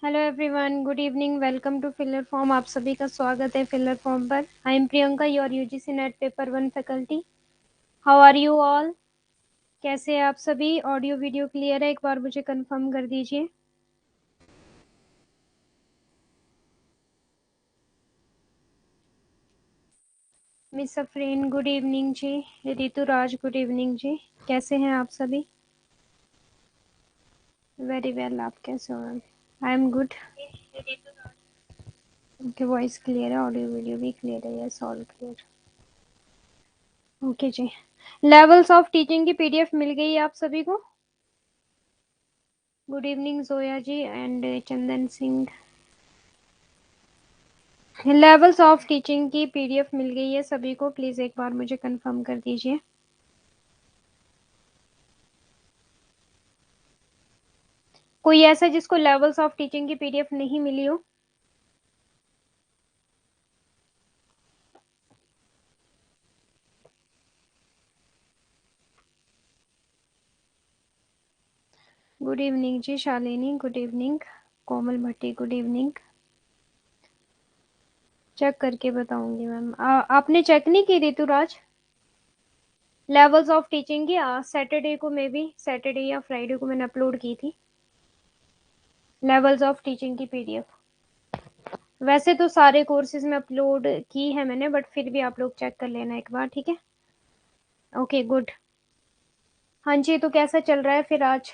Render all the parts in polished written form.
Hello everyone, good evening. Welcome to filler form. आप सभी का स्वागत है फिलर फॉर्म पर। I am Priyanka, your UGC NET paper 1 faculty. How are you all? कैसे हैं आप सभी? ऑडियो वीडियो क्लियर है? एक बार मुझे कंफर्म कर दीजिए। Miss Afreen good evening ji. Ritu Raj good evening ji. कैसे हैं आप सभी? Very well. आप कैसे हो ma'am? I am good. Okay, voice clear है, ऑडियो वीडियो भी क्लियर है? Yes, all clear. Okay ji. Levels of teaching की पीडीएफ मिल गई है आप सभी को? Good evening Zoya ji and Chandan Singh. Levels of teaching की पीडीएफ मिल गई है सभी को? प्लीज एक बार मुझे कंफर्म कर दीजिए। कोई ऐसा जिसको लेवल्स ऑफ टीचिंग की पीडीएफ नहीं मिली हो? गुड इवनिंग जी शालिनी, गुड इवनिंग। कोमल भट्टी गुड इवनिंग। चेक करके बताऊंगी मैम। आपने चेक नहीं की ऋतुराज लेवल्स ऑफ टीचिंग की? सैटरडे को, मे बी सैटरडे या फ्राइडे को मैंने अपलोड की थी लेवल्स ऑफ टीचिंग की पीडीएफ। वैसे तो सारे कोर्सेज में अपलोड की है मैंने, बट फिर भी आप लोग चेक कर लेना एक बार, ठीक है? Okay good. हाँ जी, तो कैसा चल रहा है फिर आज?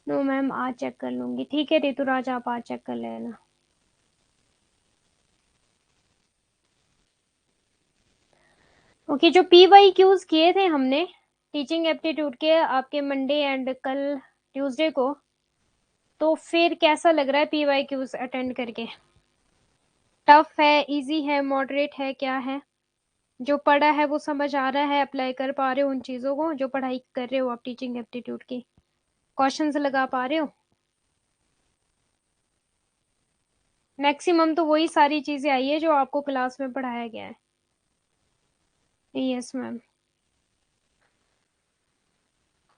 नो मैम, आज चेक कर लूंगी। ठीक है ऋतुराज, आप आज चेक कर लेना। ओके, जो पी वाई क्यूज किए थे हमने टीचिंग एप्टीट्यूड के आपके मंडे एंड कल ट्यूसडे को, तो फिर कैसा लग रहा है पी वाई क्यूज अटेंड करके? टफ है, इजी है, मॉडरेट है, क्या है? जो पढ़ा है वो समझ आ रहा है? अप्लाई कर पा रहे हो उन चीजों को जो पढ़ाई कर रहे हो आप टीचिंग एप्टीट्यूड की? क्वेश्चंस लगा पा रहे हो? मैक्सिमम तो वही सारी चीजें आई है जो आपको क्लास में पढ़ाया गया है। Yes ma'am.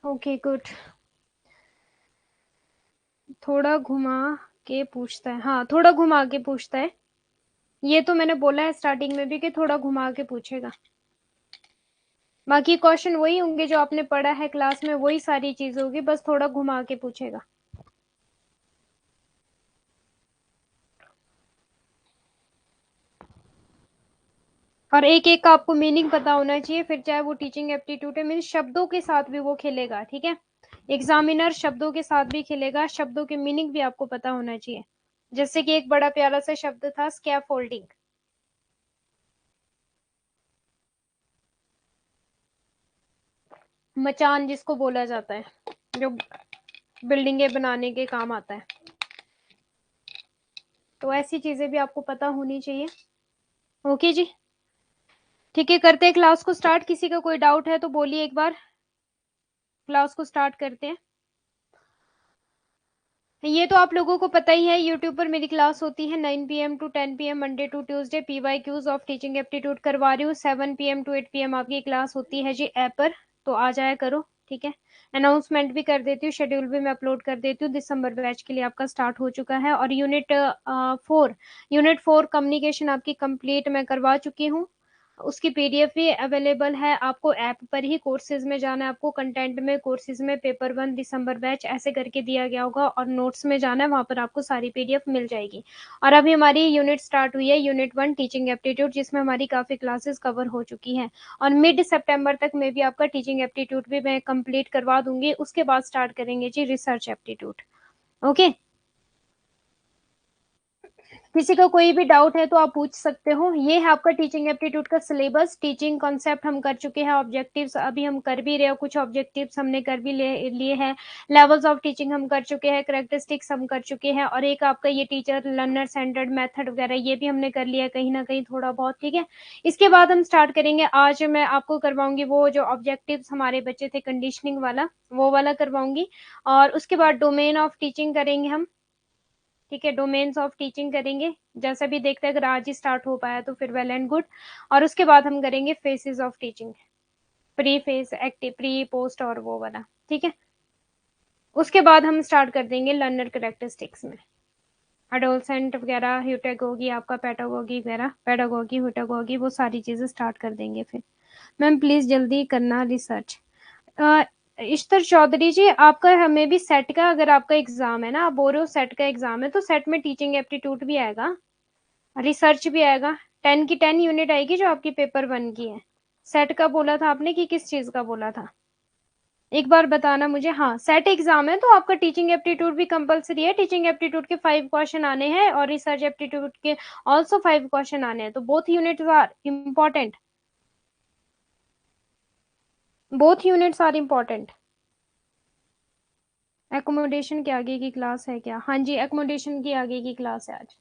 Okay good. थोड़ा घुमा के पूछता है, हाँ थोड़ा घुमा के पूछता है। ये तो मैंने बोला है स्टार्टिंग में भी कि थोड़ा घुमा के पूछेगा। बाकी क्वेश्चन वही होंगे जो आपने पढ़ा है क्लास में, वही सारी चीज होगी, बस थोड़ा घुमा के पूछेगा। और एक एक का आपको मीनिंग पता होना चाहिए, फिर चाहे वो टीचिंग एप्टीट्यूड है, मीन्स शब्दों के साथ भी वो खेलेगा, ठीक है? एग्जामिनर शब्दों के साथ भी खेलेगा, शब्दों के मीनिंग भी आपको पता होना चाहिए। जैसे कि एक बड़ा प्यारा सा शब्द था स्कैफोल्डिंग। मचान जिसको बोला जाता है, जो बिल्डिंगे बनाने के काम आता है, तो ऐसी चीजें भी आपको पता होनी चाहिए। ओके जी, ठीक है, करते हैं क्लास को स्टार्ट। किसी का कोई डाउट है तो बोलिए एक बार। क्लास को स्टार्ट करते हैं। ये तो आप लोगों को पता ही है, यूट्यूब पर मेरी क्लास होती है 9 PM to 10 PM Monday to Tuesday. PY Qs of teaching aptitude करवा रही हूँ। 7 PM to 8 PM आपकी क्लास होती है जी ऐप पर, तो आ जाया करो, ठीक है? अनाउंसमेंट भी कर देती हूँ, शेड्यूल भी मैं अपलोड कर देती हूँ। दिसंबर बैच के लिए आपका स्टार्ट हो चुका है। और यूनिट 4 कम्युनिकेशन आपकी कंप्लीट मैं करवा चुकी हूँ। उसकी पीडीएफ भी अवेलेबल है। आपको ऐप पर ही कोर्सेज में जाना है, आपको कंटेंट में कोर्सेज में पेपर 1 दिसंबर बैच ऐसे करके दिया गया होगा, और नोट्स में जाना है, वहां पर आपको सारी पीडीएफ मिल जाएगी। और अभी हमारी यूनिट स्टार्ट हुई है, यूनिट 1 टीचिंग एप्टीट्यूड, जिसमें हमारी काफी क्लासेस कवर हो चुकी हैं। और मिड सितंबर तक में भी आपका टीचिंग एप्टीट्यूड भी मैं कंप्लीट करवा दूंगी। उसके बाद स्टार्ट करेंगे जी रिसर्च एप्टीट्यूड। ओके, किसी का कोई भी डाउट है तो आप पूछ सकते हो। ये है आपका टीचिंग एप्टीट्यूड का सिलेबस। टीचिंग कॉन्सेप्ट हम कर चुके हैं, ऑब्जेक्टिव्स अभी हम कर भी रहे हो, कुछ ऑब्जेक्टिव्स हमने कर भी लिए हैं। लेवल्स ऑफ टीचिंग हम कर चुके हैं, करेक्टरिस्टिक्स हम कर चुके हैं, और एक आपका ये टीचर लर्नर सेंटर्ड मेथड वगैरह ये भी हमने कर लिया है कहीं ना कहीं थोड़ा बहुत, ठीक है? इसके बाद हम स्टार्ट करेंगे। आज मैं आपको करवाऊंगी वो जो ऑब्जेक्टिव्स हमारे बच्चे थे कंडीशनिंग वाला, वो वाला करवाऊंगी। और उसके बाद डोमेन ऑफ टीचिंग करेंगे हम, ठीक है? डोमेन्स ऑफ टीचिंग करेंगे। जैसा भी देखते हैं, अगर आज ही स्टार्ट हो पाया तो फिर वेल एंड गुड। और उसके बाद हम करेंगे faces of teaching, pre face, active, pre post और वो वाला, ठीक है? उसके बाद हम स्टार्ट कर देंगे लर्नर कैरेक्टरिस्टिक्स में, एडोलसेंट वगैरह, ह्यूटागोगी, आपका पेडागोगी वगैरह, पेडागोगी, ह्यूटागोगी, वो सारी चीजें स्टार्ट कर देंगे फिर। मैम प्लीज जल्दी करना रिसर्च। इश्तर चौधरी जी, आपका हमें भी सेट का, अगर आपका एग्जाम है ना, आप बोल रहे हो सेट का एग्जाम है, तो सेट में टीचिंग एप्टीट्यूड भी आएगा, रिसर्च भी आएगा, 10 की 10 यूनिट आएगी जो आपकी पेपर 1 की है। सेट का बोला था आपने कि किस चीज का बोला था, एक बार बताना मुझे। हाँ, सेट एग्जाम है तो आपका टीचिंग एप्टीट्यूड भी कंपलसरी है, टीचिंग एप्टीट्यूड के 5 क्वेश्चन आने हैं और रिसर्च एप्टीट्यूड के ऑल्सो 5 क्वेश्चन आने हैं, तो both units are important, both units are important. Accommodation के आगे की क्लास है क्या? हाँ जी, एकोमोडेशन की आगे की क्लास है आज।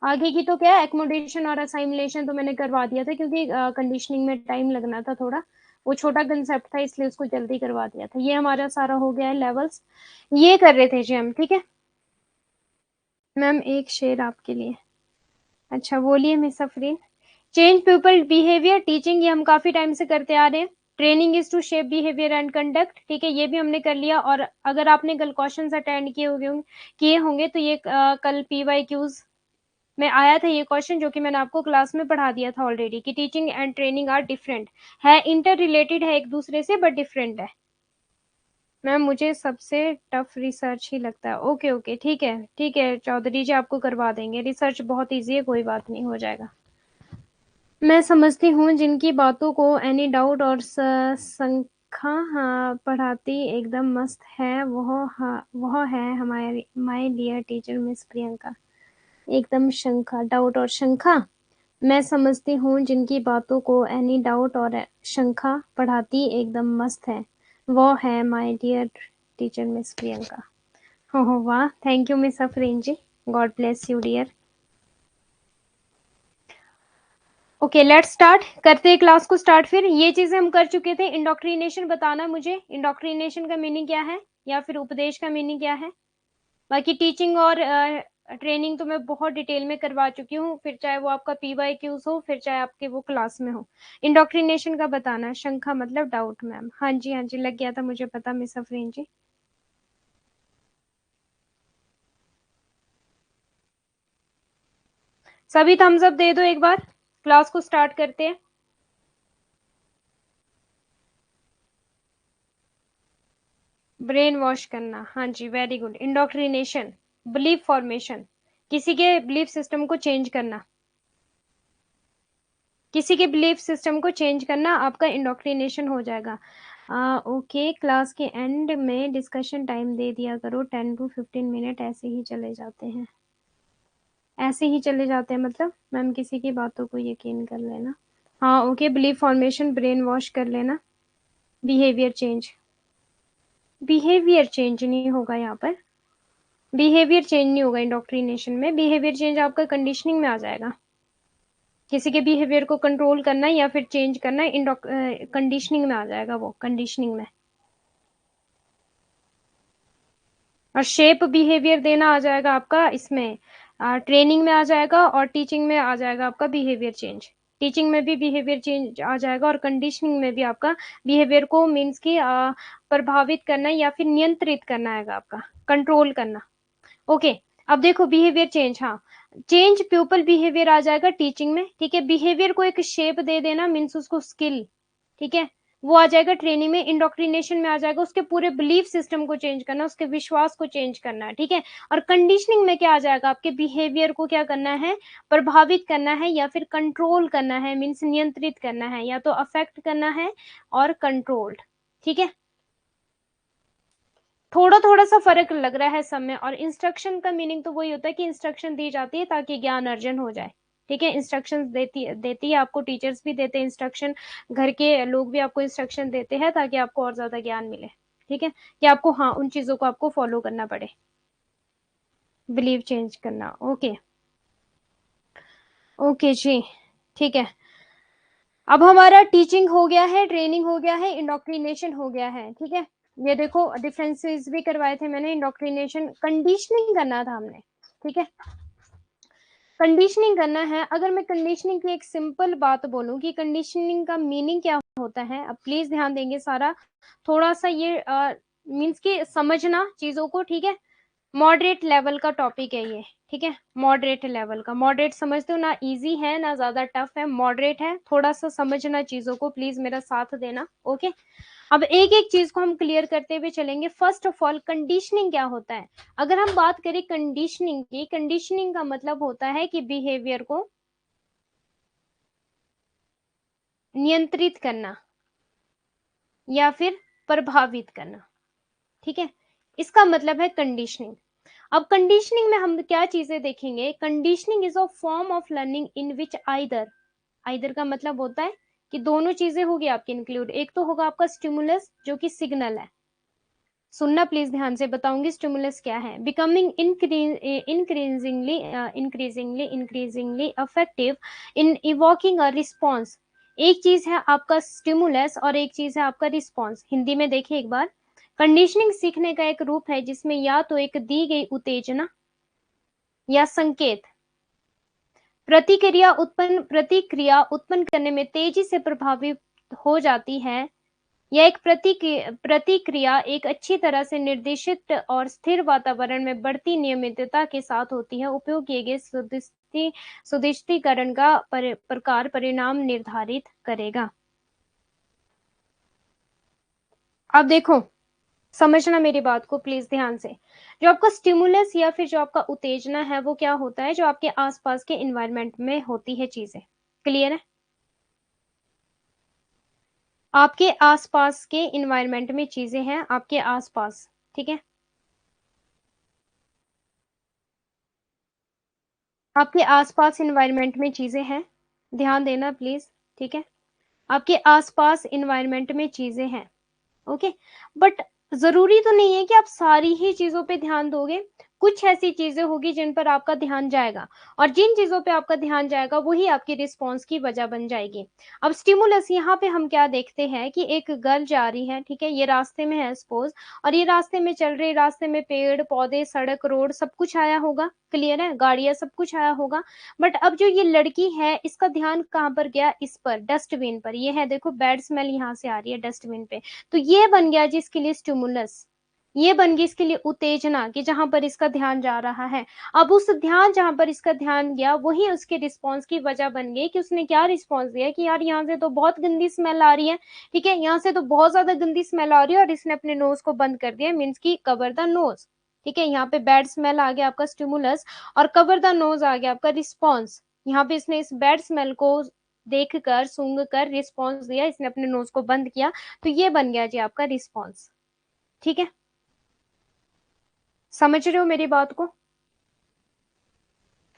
आगे की तो क्या है, एकोमोडेशन और असाइमुलेशन तो मैंने करवा दिया था, क्योंकि कंडीशनिंग में टाइम लगना था थोड़ा, वो छोटा कंसेप्ट था इसलिए उसको जल्दी करवा दिया था। ये हमारा सारा हो गया है लेवल्स, ये कर रहे थे जी हम, ठीक है। मैम एक शेर आपके लिए। अच्छा बोलिए miss Afreen. Change people behaviour teaching, ये हम काफी टाइम से करते आ रहे हैं। Training is to shape behaviour and conduct, ठीक है, ये भी हमने कर लिया। और अगर आपने कल क्वेश्चंस अटेंड किए होंगे तो ये कल पीवाईक्यूज में आया था ये क्वेश्चन, जो कि मैंने आपको क्लास में पढ़ा दिया था ऑलरेडी, कि teaching and training are different, है इंटर रिलेटेड है एक दूसरे से बट डिफरेंट है। मैम मुझे सबसे टफ रिसर्च ही लगता है। ओके ओके, ठीक है ठीक है चौधरी जी, आपको करवा देंगे रिसर्च, बहुत इजी है, कोई बात नहीं, हो जाएगा। मैं समझती हूँ जिनकी बातों को एनी डाउट और संखा हाँ, पढ़ाती एकदम मस्त है, वह है हमारी my dear teacher miss Priyanka. एकदम शंखा, डाउट और शंखा। मैं समझती हूँ जिनकी बातों को एनी डाउट और शंखा पढ़ाती एकदम मस्त है, वो है my dear teacher miss Priyanka. हो वाह, thank you miss Afreen ji, god bless you dear. Okay let's start, करते हैं क्लास को स्टार्ट। फिर ये चीजें हम कर चुके थे। इंडोक्ट्रिनेशन बताना मुझे, इंडोक्ट्रिनेशन का मीनिंग क्या है, या फिर उपदेश का मीनिंग क्या है। बाकी टीचिंग और ट्रेनिंग तो मैं बहुत डिटेल में करवा चुकी हूँ, फिर चाहे वो आपका पीवाईक्यूज हो, फिर चाहे आपके वो क्लास में हो। इंडोक्ट्रिनेशन का बताना है, शंखा मतलब डाउट मैम। हाँ जी हाँ जी, लग गया था मुझे पता मिस अफरीन जी। सभी थम्स अप दे दो एक बार, क्लास को स्टार्ट करते हैं। ब्रेन वॉश करना, हाँ जी very good. Indoctrination, belief formation, किसी के बिलीफ सिस्टम को चेंज करना, किसी के बिलीफ सिस्टम को चेंज करना आपका इंडोक्ट्रिनेशन हो जाएगा। ओके, क्लास के एंड में डिस्कशन टाइम दे दिया करो, 10 to 15 मिनट ऐसे ही चले जाते हैं, ऐसे ही चले जाते हैं मतलब मैम किसी की बातों को यकीन कर लेना। हाँ okay, belief formation, brain wash कर लेना, बिहेवियर चेंज, बिहेवियर चेंज नहीं होगा यहाँ पर, बिहेवियर चेंज नहीं होगा इंडोक्ट्रिनेशन में, बिहेवियर चेंज आपका कंडीशनिंग में आ जाएगा। किसी के बिहेवियर को कंट्रोल करना या फिर चेंज करना कंडीशनिंग में आ जाएगा, वो कंडीशनिंग में। और शेप बिहेवियर देना आ जाएगा आपका इसमें, ट्रेनिंग में आ जाएगा, और टीचिंग में आ जाएगा आपका बिहेवियर चेंज। टीचिंग में भी बिहेवियर चेंज आ जाएगा, और कंडीशनिंग में भी आपका बिहेवियर को मीन्स की प्रभावित करना या फिर नियंत्रित करना है आपका, कंट्रोल करना। ओके, अब देखो बिहेवियर चेंज, हाँ, चेंज पीपल बिहेवियर आ जाएगा टीचिंग में, ठीक है। बिहेवियर को एक शेप दे देना मीन्स उसको स्किल, ठीक है, वो आ जाएगा ट्रेनिंग में। इंडोक्ट्रिनेशन में आ जाएगा उसके पूरे बिलीफ सिस्टम को चेंज करना, उसके विश्वास को चेंज करना है, ठीक है। और कंडीशनिंग में क्या आ जाएगा, आपके बिहेवियर को क्या करना है, प्रभावित करना है या फिर कंट्रोल करना है, मीन्स नियंत्रित करना है, या तो अफेक्ट करना है और कंट्रोल्ड, ठीक है। थोड़ा थोड़ा सा फर्क लग रहा है सब में। और इंस्ट्रक्शन का मीनिंग तो वही होता है कि इंस्ट्रक्शन दी जाती है ताकि ज्ञान अर्जन हो जाए, ठीक है। इंस्ट्रक्शंस देती देती है आपको, टीचर्स भी देते हैं इंस्ट्रक्शन, घर के लोग भी आपको इंस्ट्रक्शन देते हैं ताकि आपको और ज्यादा ज्ञान मिले, ठीक है, कि आपको हाँ उन चीजों को आपको फॉलो करना पड़े। बिलीव चेंज करना, ओके ओके जी, ठीक है। अब हमारा टीचिंग हो गया है, ट्रेनिंग हो गया है, इंडोक्ट्रिनेशन हो गया है, ठीक है। ये देखो डिफरेंसेस भी करवाए थे मैंने, इंडोक्ट्रिनेशन, कंडीशनिंग करना था हमने, ठीक है, कंडीशनिंग करना है। अगर मैं कंडीशनिंग की एक सिंपल बात बोलूं कि कंडीशनिंग का मीनिंग क्या होता है, अब प्लीज ध्यान देंगे सारा, थोड़ा सा ये मीन्स कि समझना चीजों को, ठीक है। मॉडरेट लेवल का टॉपिक है ये, ठीक है, मॉडरेट लेवल का। मॉडरेट समझते हो ना, इजी है ना ज्यादा टफ है, मॉडरेट है, थोड़ा सा समझना चीजों को, प्लीज मेरा साथ देना, ओके। अब एक एक चीज को हम क्लियर करते हुए चलेंगे। फर्स्ट ऑफ ऑल, कंडीशनिंग क्या होता है? अगर हम बात करें कंडीशनिंग की, कंडीशनिंग का मतलब होता है कि बिहेवियर को नियंत्रित करना या फिर प्रभावित करना, ठीक है, इसका मतलब है कंडीशनिंग। अब कंडीशनिंग में हम क्या चीजें देखेंगे? Conditioning is a form of learning in which either, either का मतलब होता है कि दोनों चीजें होगी आपकी इंक्लूड। एक तो होगा आपका स्टिमुलस जो कि सिग्नल है, सुनना प्लीज ध्यान से, बताऊंगी स्टिमुलस क्या है। Becoming increasingly effective in evoking a response. एक चीज है आपका स्टिमुलस और एक चीज है आपका रिस्पॉन्स। हिंदी में देखिए एक बार, कंडीशनिंग सीखने का एक रूप है जिसमें या तो एक दी गई उत्तेजना या संकेत प्रतिक्रिया उत्पन्न करने में तेजी से प्रभावित हो जाती है, यह एक प्रतिक्रिया एक अच्छी तरह से निर्देशित और स्थिर वातावरण में बढ़ती नियमितता के साथ होती है। उपयोग किए गए सुदृढ़ीकरण का प्रकार परिणाम निर्धारित करेगा। अब देखो, समझना मेरी बात को प्लीज ध्यान से। जो आपका स्टिमुलस या फिर जो आपका उत्तेजना है वो क्या होता है? जो आपके आसपास के इन्वायरमेंट में होती है चीजें। क्लियर है? आपके आसपास के इन्वायरमेंट में चीजें हैं, आपके आसपास, ठीक है, आपके आसपास इन्वायरमेंट में चीजें हैं, ध्यान देना प्लीज, ठीक है। आपके आसपास इन्वायरमेंट में चीजें हैं, ओके। बट जरूरी तो नहीं है कि आप सारी ही चीजों पे ध्यान दोगे। कुछ ऐसी चीजें होगी जिन पर आपका ध्यान जाएगा, और जिन चीजों पे आपका ध्यान जाएगा वही आपकी रिस्पॉन्स की वजह बन जाएगी। अब स्टिमुलस यहाँ पे हम क्या देखते हैं कि एक गर्ल जा रही है, ठीक है, ये रास्ते में है सपोज, और ये रास्ते में चल रही, रास्ते में पेड़ पौधे सड़क रोड सब कुछ आया होगा, क्लियर है, गाड़ियां सब कुछ आया होगा। बट अब जो ये लड़की है इसका ध्यान कहाँ पर गया? इस पर, डस्टबिन पर। ये है देखो, बैड स्मेल यहाँ से आ रही है डस्टबिन पे, तो ये बन गया जी इसके लिए स्टिमुलस, ये बन गई इसके लिए उत्तेजना कि जहां पर इसका ध्यान जा रहा है। अब उस ध्यान जहां पर इसका ध्यान गया वही उसके रिस्पॉन्स की वजह बन गई कि उसने क्या रिस्पॉन्स दिया कि यार यहाँ से तो बहुत गंदी स्मेल आ रही है, ठीक है, यहाँ से तो बहुत ज्यादा गंदी स्मेल आ रही है, और इसने अपने नोज को बंद कर दिया, मीन्स की कवर द नोज, ठीक है। यहाँ पे बैड स्मेल आ गया आपका स्टिमुलस, और कवर द नोज आ गया आपका रिस्पॉन्स। यहाँ पे इसने इस बैड स्मेल को देख कर सूंघ कर रिस्पॉन्स दिया, इसने अपने नोज को बंद किया, तो ये बन गया जी आपका रिस्पॉन्स, ठीक है। समझ रहे हो मेरी बात को?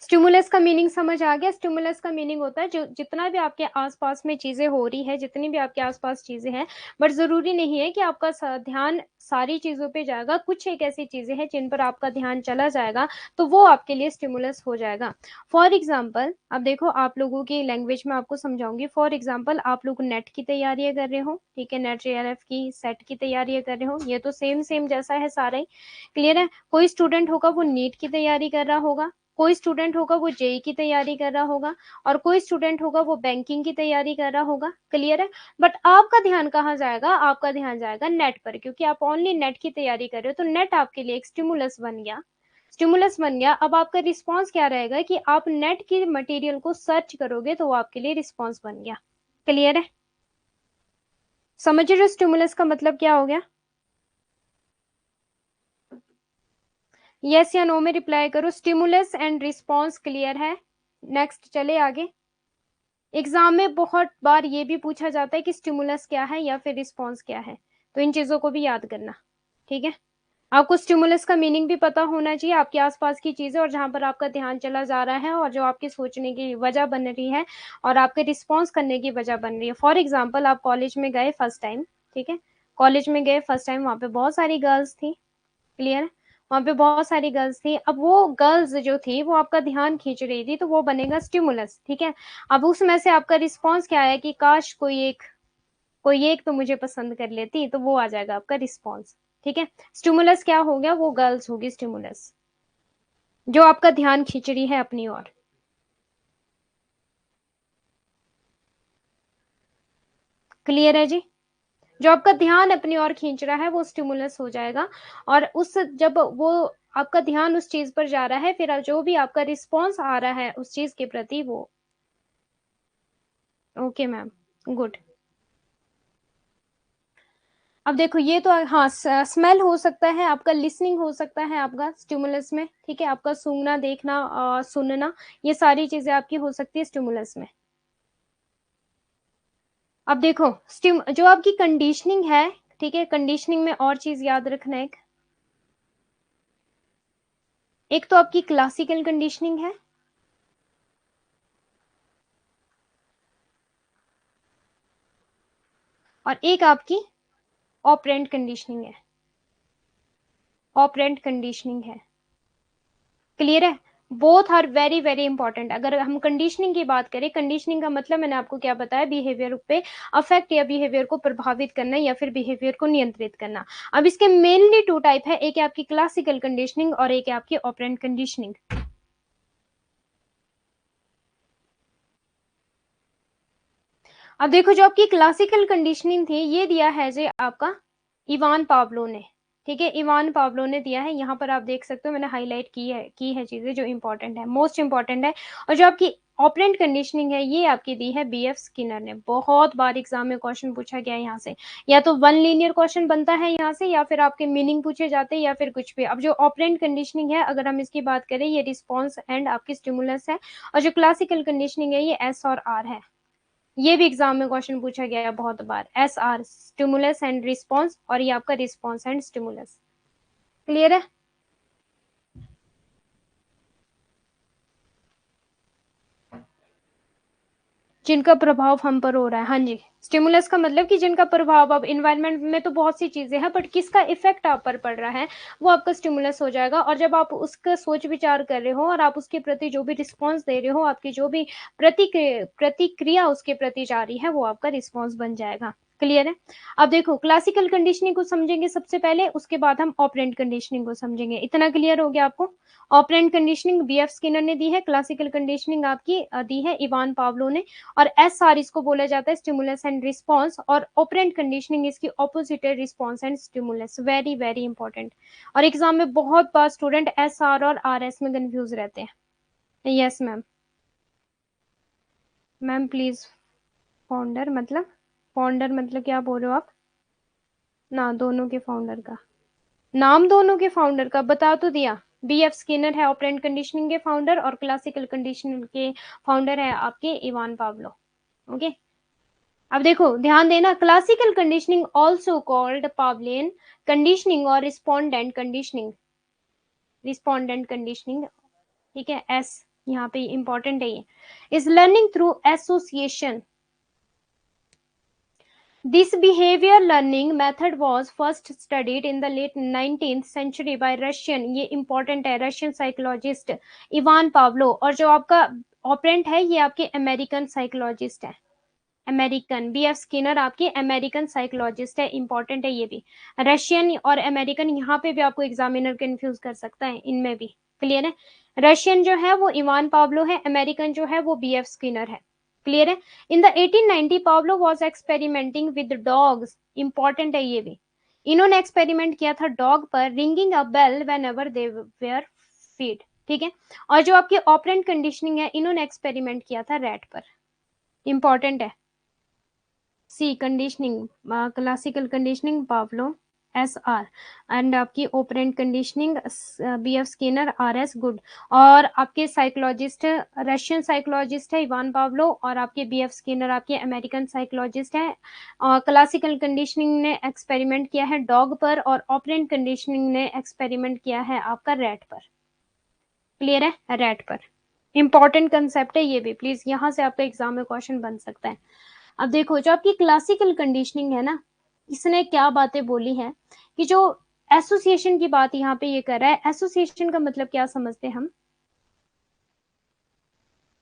स्टिमुलस का मीनिंग समझ आ गया? स्टिमुलस का मीनिंग होता है जो जितना भी आपके आसपास में चीजें हो रही है, जितनी भी आपके आसपास चीजें हैं, बट जरूरी नहीं है कि आपका ध्यान सारी चीजों पे जाएगा। कुछ एक ऐसी चीजें हैं जिन पर आपका ध्यान चला जाएगा, तो वो आपके लिए स्टिमुलस हो जाएगा। फॉर एग्जाम्पल, अब देखो आप लोगों की लैंग्वेज में आपको समझाऊंगी। फॉर एग्जाम्पल, आप लोग नेट की तैयारियां कर रहे हो, ठीक है, नेट जेआरएफ की सेट की तैयारियां कर रहे हो, ये तो सेम सेम जैसा है सारा ही, क्लियर है। कोई स्टूडेंट होगा वो नीट की तैयारी कर रहा होगा, कोई स्टूडेंट होगा वो जेई की तैयारी कर रहा होगा, और कोई स्टूडेंट होगा वो बैंकिंग की तैयारी कर रहा होगा, क्लियर है। बट आपका ध्यान कहाँ जाएगा? आपका ध्यान जाएगा नेट पर, क्योंकि आप ओनली नेट की तैयारी कर रहे हो, तो नेट आपके लिए एक स्टिमुलस बन गया, स्टिमुलस बन गया। अब आपका रिस्पॉन्स क्या रहेगा कि आप नेट की मटेरियल को सर्च करोगे, तो वो आपके लिए रिस्पॉन्स बन गया, क्लियर है? समझ रहे हो स्टिमुलस का मतलब क्या हो गया? यस या नो में रिप्लाई करो। स्टिमुलस एंड रिस्पॉन्स क्लियर है? नेक्स्ट चले आगे। एग्जाम में बहुत बार ये भी पूछा जाता है कि स्टिमुलस क्या है या फिर रिस्पॉन्स क्या है, तो इन चीजों को भी याद करना, ठीक है। आपको स्टिमुलस का मीनिंग भी पता होना चाहिए, आपके आसपास की चीजें और जहां पर आपका ध्यान चला जा रहा है, और जो आपके सोचने की वजह बन रही है और आपके रिस्पॉन्स करने की वजह बन रही है। फॉर एग्जाम्पल, आप कॉलेज में गए फर्स्ट टाइम, ठीक है, कॉलेज में गए फर्स्ट टाइम, वहां पे बहुत सारी गर्ल्स थी, क्लियर है, वहां पे बहुत सारी गर्ल्स थी। अब वो गर्ल्स जो थी वो आपका ध्यान खींच रही थी, तो वो बनेगा स्टिमुलस, ठीक है। अब उसमें से आपका रिस्पॉन्स क्या है कि काश कोई एक तो मुझे पसंद कर लेती, तो वो आ जाएगा आपका रिस्पॉन्स, ठीक है। स्टिमुलस क्या हो गया? वो गर्ल्स होगी स्टिमुलस, जो आपका ध्यान खींच रही है अपनी ओर। क्लियर है जी? जो आपका ध्यान अपनी ओर खींच रहा है वो स्टिमुलस हो जाएगा, और उस जब वो आपका ध्यान उस चीज पर जा रहा है, फिर जो भी आपका रिस्पॉन्स आ रहा है उस चीज के प्रति वो। Okay ma'am, good. अब देखो ये तो हाँ, स्मेल हो सकता है आपका, लिसनिंग हो सकता है आपका स्टिमुलस में, ठीक है, आपका सूंघना, देखना, सुनना, ये सारी चीजें आपकी हो सकती है स्टिमुलस में। अब देखो जो आपकी कंडीशनिंग है, ठीक है, कंडीशनिंग में और चीज याद रखना, एक तो आपकी क्लासिकल कंडीशनिंग है, और एक आपकी ऑपरेंट कंडीशनिंग है, ऑपरेंट कंडीशनिंग है। क्लियर है? Both are very very important. अगर हम कंडीशनिंग की बात करें, कंडीशनिंग का मतलब मैंने आपको क्या बताया, बिहेवियर पे अफेक्ट या बिहेवियर को प्रभावित करना या फिर बिहेवियर को नियंत्रित करना। अब इसके मेनली टू टाइप है, एक है आपकी क्लासिकल कंडीशनिंग और एक है आपकी ऑपरेंट कंडीशनिंग। अब देखो जो आपकी क्लासिकल कंडीशनिंग थी, ये दिया है जो आपका इवान पावलो ने, ठीक है, इवान पावलो ने दिया है। यहाँ पर आप देख सकते हो मैंने हाईलाइट की है चीजें जो इंपॉर्टेंट है, मोस्ट इंपॉर्टेंट है। और जो आपकी ऑपरेंट कंडीशनिंग है, ये आपकी दी है बीएफ स्किनर ने। बहुत बार एग्जाम में क्वेश्चन पूछा गया है यहाँ से, या तो वन लीनियर क्वेश्चन बनता है यहाँ से, या फिर आपके मीनिंग पूछे जाते हैं, या फिर कुछ भी। अब जो ऑपरेंट कंडीशनिंग है, अगर हम इसकी बात करें, ये रिस्पॉन्स एंड आपकी स्टिमुलस है, और जो क्लासिकल कंडीशनिंग है ये एस और आर है। ये भी एग्जाम में क्वेश्चन पूछा गया है बहुत बार, S R stimulus and response, और ये आपका रिस्पॉन्स एंड स्टिमुलस। क्लियर है? जिनका प्रभाव हम पर हो रहा है, हाँ जी। स्टिमुलस का मतलब कि जिनका प्रभाव, अब इन्वायरमेंट में तो बहुत सी चीजें हैं, बट किसका इफेक्ट आप पर पड़ रहा है वो आपका स्टिमुलस हो जाएगा। और जब आप उसका सोच विचार कर रहे हो और आप उसके प्रति जो भी रिस्पॉन्स दे रहे हो, आपकी जो भी प्रतिक्रिया उसके प्रति जा रही है, वो आपका रिस्पॉन्स बन जाएगा। क्लियर है? अब देखो क्लासिकल कंडीशनिंग को समझेंगे सबसे पहले, उसके बाद हम ऑपरेंट कंडीशनिंग को समझेंगे। इतना क्लियर हो गया आपको? ऑपरेंट कंडीशनिंग बीएफ स्किनर ने दी है, क्लासिकल कंडीशनिंग आपकी दी है इवान पावलो ने, और एस आर इसको बोला जाता है स्टिमुलस एंड रिस्पॉन्स, और ऑपरेंट कंडीशनिंग इसकी ऑपोजिट है, response and stimulus. Very very important. और एग्जाम में बहुत बार स्टूडेंट एस आर और आर एस में कंफ्यूज रहते हैं। Yes ma'am. Ma'am please, founder मतलब, फाउंडर मतलब क्या बोल रहे हो आप? ना, दोनों के फाउंडर का नाम, दोनों के फाउंडर का बता तो दिया। बीएफ स्किनर है ऑपरेंट कंडीशनिंग के फाउंडर, और क्लासिकल कंडीशनिंग के फाउंडर है आपके इवान पावलो। ओके। अब देखो ध्यान देना, classical conditioning also called Pavlovian conditioning और रिस्पोंडेंट कंडीशनिंग, रिस्पोंडेंट कंडीशनिंग, ठीक है, एस यहाँ पे इंपॉर्टेंट है, ये is learning through association. This behavior learning method was first studied in the late 19th century by Russian, ये important है, Russian psychologist Ivan Pavlov. और जो आपका ऑपरेंट है ये आपके अमेरिकन साइकोलॉजिस्ट है, अमेरिकन। बीएफ स्किनर आपके अमेरिकन साइकोलॉजिस्ट है, इंपॉर्टेंट है ये भी। रशियन और अमेरिकन यहाँ पे भी आपको एग्जामिनर कंफ्यूज कर सकता है, इनमें भी। क्लियर है? रशियन जो है वो इवान पावलो है, अमेरिकन जो है वो बीएफ स्किनर है। क्लियर है? In the 1890 Pavlov was experimenting with dogs, important है ये भी। इन्होंने एक्सपेरिमेंट किया था डॉग पर, ringing a bell whenever they were feed, ठीक है। और जो आपकी ऑपरेंट कंडीशनिंग है, इन्होंने एक्सपेरिमेंट किया था रैट पर, इंपॉर्टेंट है। C conditioning, classical conditioning Pavlov S R, and आपकी operant conditioning B F Skinner R S, good. और आपके साइकोलॉजिस्ट रशियन साइकोलॉजिस्ट है इवान पावलो, और आपके बी एफ स्किनर आपके अमेरिकन साइकोलॉजिस्ट है। और क्लासिकल कंडीशनिंग ने एक्सपेरिमेंट किया है डॉग पर, और ऑपरेंट कंडीशनिंग ने एक्सपेरिमेंट किया है आपका रैट पर। क्लियर है? रैट पर। इंपॉर्टेंट कंसेप्ट है ये भी, प्लीज यहाँ से आपका एग्जाम में क्वेश्चन बन सकता है। अब देखो जो आपकी क्लासिकल कंडीशनिंग है ना, इसने क्या बातें बोली है कि जो एसोसिएशन की बात यहाँ पे ये कर रहा है, एसोसिएशन का मतलब क्या समझते हैं हम?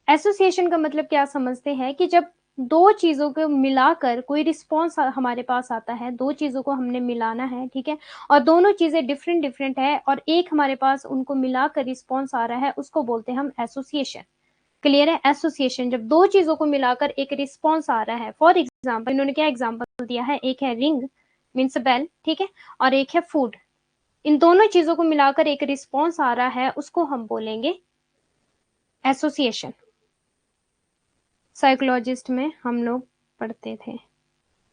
एसोसिएशन का मतलब क्या समझते हैं कि जब दो चीजों को मिलाकर कोई रिस्पॉन्स हमारे पास आता है, दो चीजों को हमने मिलाना है, ठीक है, और दोनों चीजें डिफरेंट डिफरेंट है, और एक हमारे पास उनको मिलाकर रिस्पॉन्स आ रहा है, उसको बोलते हैं हम एसोसिएशन। क्लियर है? एसोसिएशन, जब दो चीजों को मिलाकर एक रिस्पॉन्स आ रहा है। फॉर एग्जाम्पल इन्होंने क्या एग्जाम्पल दिया है, एक है रिंग मीन्स बेल, ठीक है, और एक है फूड। इन दोनों चीजों को मिलाकर एक रिस्पॉन्स आ रहा है, उसको हम बोलेंगे एसोसिएशन। साइकोलॉजिस्ट में हम लोग पढ़ते थे।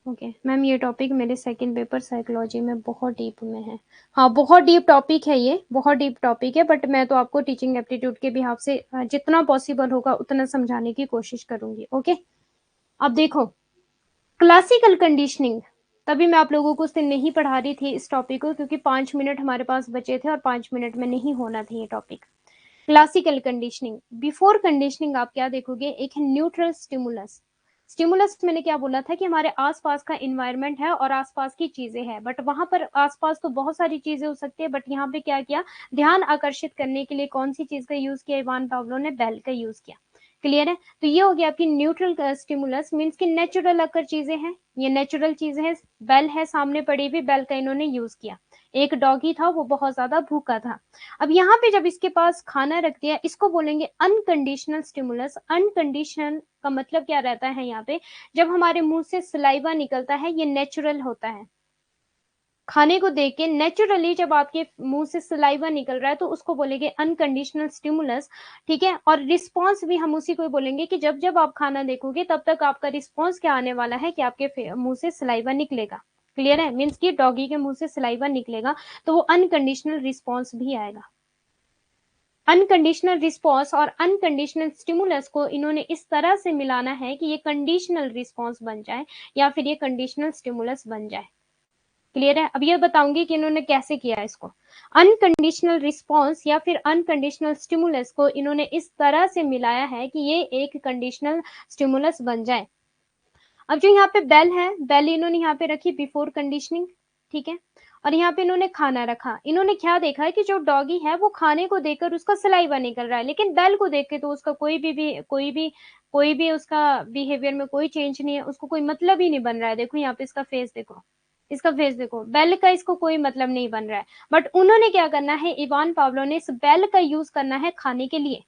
ओके मैम, ये टॉपिक मेरे सेकंड पेपर साइकोलॉजी में बहुत डीप में है। हाँ बहुत डीप टॉपिक है, ये बहुत डीप टॉपिक है, बट मैं तो आपको टीचिंग एप्टीट्यूड के बिहाफ से जितना पॉसिबल होगा उतना समझाने की कोशिश करूंगी। ओके अब देखो, क्लासिकल कंडीशनिंग, तभी मैं आप लोगों को उस दिन नहीं पढ़ा रही थी इस टॉपिक को, क्योंकि 5 मिनट हमारे पास बचे थे और 5 मिनट में नहीं होना था ये topic. Classical conditioning, before conditioning आप क्या देखोगे, एक है न्यूट्रल स्टिमुलस। स्टिमुलस मैंने क्या बोला था कि हमारे आसपास का इन्वायरमेंट है और आसपास की चीजें हैं, बट वहां पर आसपास तो बहुत सारी चीजें हो सकती है, बट यहाँ पे क्या किया, ध्यान आकर्षित करने के लिए कौन सी चीज का यूज किया, इवान पावलो ने बेल का यूज किया। क्लियर है? तो ये हो गया आपकी न्यूट्रल स्टिमुलस, मीन्स की नेचुरल अकर चीजें हैं, ये नेचुरल चीजें हैं। बेल है सामने पड़ी हुई, बेल का इन्होंने यूज किया। एक डॉगी था, वो बहुत ज्यादा भूखा था। अब यहाँ पे जब इसके पास खाना रख दिया, इसको बोलेंगे अनकंडीशनल स्टिमुलस। अनकंडीशनल का मतलब क्या रहता है, यहाँ पे जब हमारे मुंह से सलाइवा निकलता है, ये नेचुरल होता है। खाने को देख के नेचुरली जब आपके मुंह से सलाइवा निकल रहा है तो उसको बोलेंगे अनकंडीशनल स्टिमुलस। ठीक है, और रिस्पॉन्स भी हम उसी को बोलेंगे कि जब जब आप खाना देखोगे तब तक आपका रिस्पॉन्स क्या आने वाला है कि आपके मुंह से सलाइवा निकलेगा। क्लियर है? मीन्स की डॉगी के मुंह से सलाइवा निकलेगा तो वो अनकंडीशनल रिस्पॉन्स भी आएगा। अनकंडीशनल रिस्पॉन्स और अनकंडीशनल स्टिमुलस को इन्होंने इस तरह से मिलाना है कि ये कंडीशनल रिस्पॉन्स बन जाए या फिर ये कंडीशनल स्टिमुलस बन जाए। क्लियर है? अब ये बताऊंगी कि इन्होंने कैसे किया इसको। अनकंडीशनल रिस्पॉन्स या फिर अनकंडीशनल स्टिमुलस को इन्होंने इस तरह से मिलाया है कि ये एक कंडीशनल स्टिमुलस बन जाए। अब जो यहाँ पे बेल है, बेल इन्होंने यहाँ पे रखी बिफोर कंडीशनिंग, ठीक है, और यहाँ पे इन्होंने खाना रखा। इन्होंने क्या देखा है कि जो डॉगी है वो खाने को देखकर उसका सलाइवा निकल रहा है, लेकिन बेल को देख के तो उसका कोई भी उसका बिहेवियर में कोई चेंज नहीं है, उसको कोई मतलब ही नहीं बन रहा है। देखो यहाँ पे इसका फेस देखो, इसका फेस देखो, बेल का इसको कोई मतलब नहीं बन रहा है। बट उन्होंने क्या करना है, इवान पावलो ने इस बेल का यूज करना है खाने के लिए।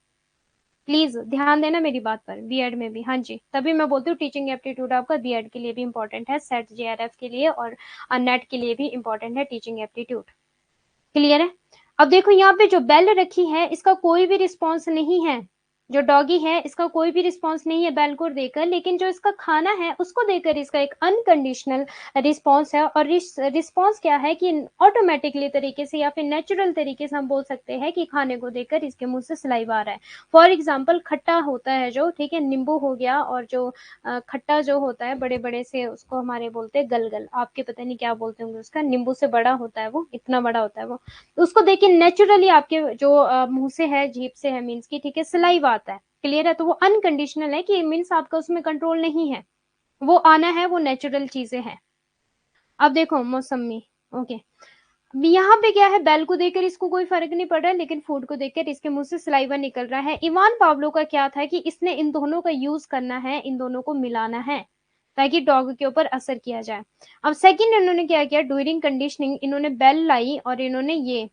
प्लीज ध्यान देना मेरी बात पर, बीएड में भी। हाँ जी, तभी मैं बोलती हूँ टीचिंग एप्टीट्यूड आपका बीएड के लिए भी इंपॉर्टेंट है, सेट जेआरएफ के लिए और नेट के लिए भी इंपॉर्टेंट है टीचिंग एप्टीट्यूड। क्लियर है? अब देखो यहाँ पे जो बेल रखी है इसका कोई भी रिस्पॉन्स नहीं है, जो डॉगी है इसका कोई भी रिस्पॉन्स नहीं है बेल को देकर, लेकिन जो इसका खाना है उसको देकर इसका एक अनकंडीशनल रिस्पॉन्स है। और रिस्पॉन्स क्या है कि ऑटोमेटिकली तरीके से या फिर नेचुरल तरीके से हम बोल सकते हैं कि खाने को देखकर इसके मुंह से सलाइवा आ रहा है। फॉर एग्जाम्पल खट्टा होता है जो, ठीक है, नींबू हो गया, और जो खट्टा जो होता है बड़े बड़े से, उसको हमारे बोलते हैं गलगल, आपके पता नहीं क्या बोलते होंगे उसका, नींबू से बड़ा होता है वो, इतना बड़ा होता है वो। उसको देखिए नेचुरली आपके जो मुंह से है, जीभ से है, मीन्स की, ठीक है, सलाइवा आता है। क्लियर है? तो वो अनकंडीशनल है कि मीन्स आपका उसमें कंट्रोल नहीं है, वो आना है, वो नेचुरल चीजें हैं। अब देखो मौसमी, ओके, यहाँ पे क्या है, बेल को देखकर इसको कोई फर्क नहीं पड़ रहा है, लेकिन फूड को देखकर इसके मुंह से सलाइवा निकल रहा है। इवान पावलो का क्या था कि इसने इन दोनों का यूज करना है, इन दोनों को मिलाना है ताकि डॉग के ऊपर असर किया जाए। अब सेकंड इन्होंने क्या किया, ड्यूरिंग कंडीशनिंग इन्होंने बेल लाई और इन्होंने ये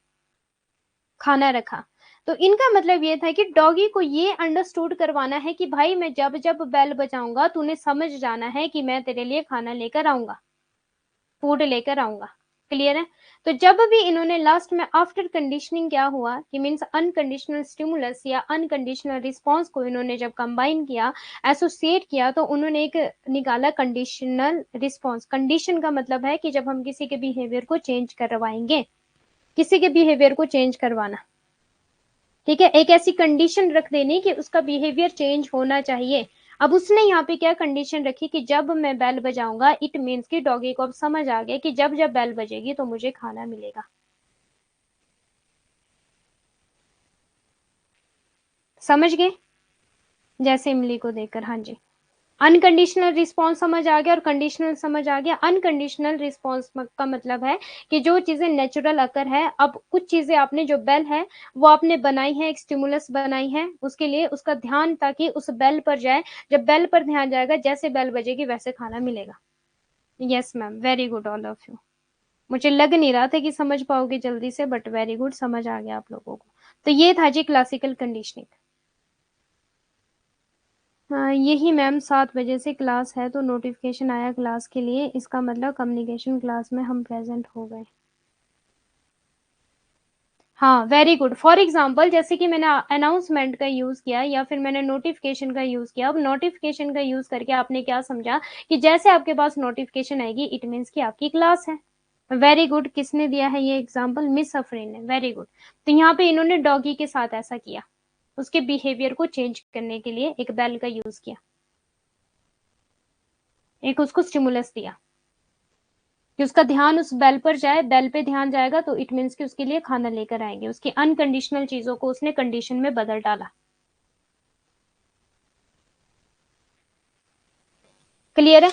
खाना रखा। तो इनका मतलब ये था कि डॉगी को ये अंडरस्टूड करवाना है कि भाई मैं जब जब बेल बजाऊंगा तूने समझ जाना है कि मैं तेरे लिए खाना लेकर आऊंगा, फूड लेकर आऊंगा। क्लियर है? तो जब भी इन्होंने लास्ट में आफ्टर कंडीशनिंग क्या हुआ कि मीन्स अनकंडीशनल स्टिमुलस या अनकंडीशनल रिस्पॉन्स को इन्होंने जब कंबाइन किया, एसोसिएट किया, तो उन्होंने एक निकाला कंडीशनल रिस्पॉन्स। कंडीशन का मतलब है कि जब हम किसी के बिहेवियर को चेंज करवाएंगे, किसी के बिहेवियर को चेंज करवाना, ठीक है, एक ऐसी कंडीशन रख देनी कि उसका बिहेवियर चेंज होना चाहिए। अब उसने यहाँ पे क्या कंडीशन रखी कि जब मैं बेल बजाऊंगा, इट मीन्स कि डॉगी को अब समझ आ गया कि जब जब बेल बजेगी तो मुझे खाना मिलेगा। समझ गए? जैसे इमली को देखकर, हाँ जी, अनकंडीशनल रिस्पॉन्स समझ आ गया और कंडीशनल समझ आ गया। अनकंडीशनल रिस्पॉन्स का मतलब है कि जो चीजें नेचुरल अकर है, अब कुछ चीजें आपने, जो बेल है वो आपने बनाई है, एक स्टिमुलस बनाई है, उसके लिए उसका ध्यान ताकि उस बेल पर जाए, जब बेल पर ध्यान जाएगा, जैसे बेल बजेगी वैसे खाना मिलेगा। Yes ma'am, very good all of you. मुझे लग नहीं रहा था कि समझ पाओगे जल्दी से, बट वेरी गुड, समझ आ गया आप लोगों को। तो ये था जी क्लासिकल कंडीशनिंग। यही मैम 7 बजे से क्लास है, तो नोटिफिकेशन आया क्लास के लिए, इसका मतलब कम्युनिकेशन क्लास में हम प्रेजेंट हो गए। हाँ वेरी गुड। फॉर एग्जाम्पल जैसे कि मैंने अनाउंसमेंट का यूज किया या फिर मैंने नोटिफिकेशन का यूज किया। अब नोटिफिकेशन का यूज करके आपने क्या समझा कि जैसे आपके पास नोटिफिकेशन आएगी इट मीन्स कि आपकी क्लास है। Very good. किसने दिया है ये एग्जाम्पल? मिस अफरीन ने। Very good. तो यहाँ पे इन्होंने डॉगी के साथ ऐसा किया, उसके बिहेवियर को चेंज करने के लिए एक बेल का यूज किया, एक उसको स्टिमुलस दिया कि उसका ध्यान उस बेल पर जाए, बेल पे ध्यान जाएगा तो इट मीन्स कि उसके लिए खाना लेकर आएंगे। उसकी अनकंडीशनल चीजों को उसने कंडीशन में बदल डाला। क्लियर है?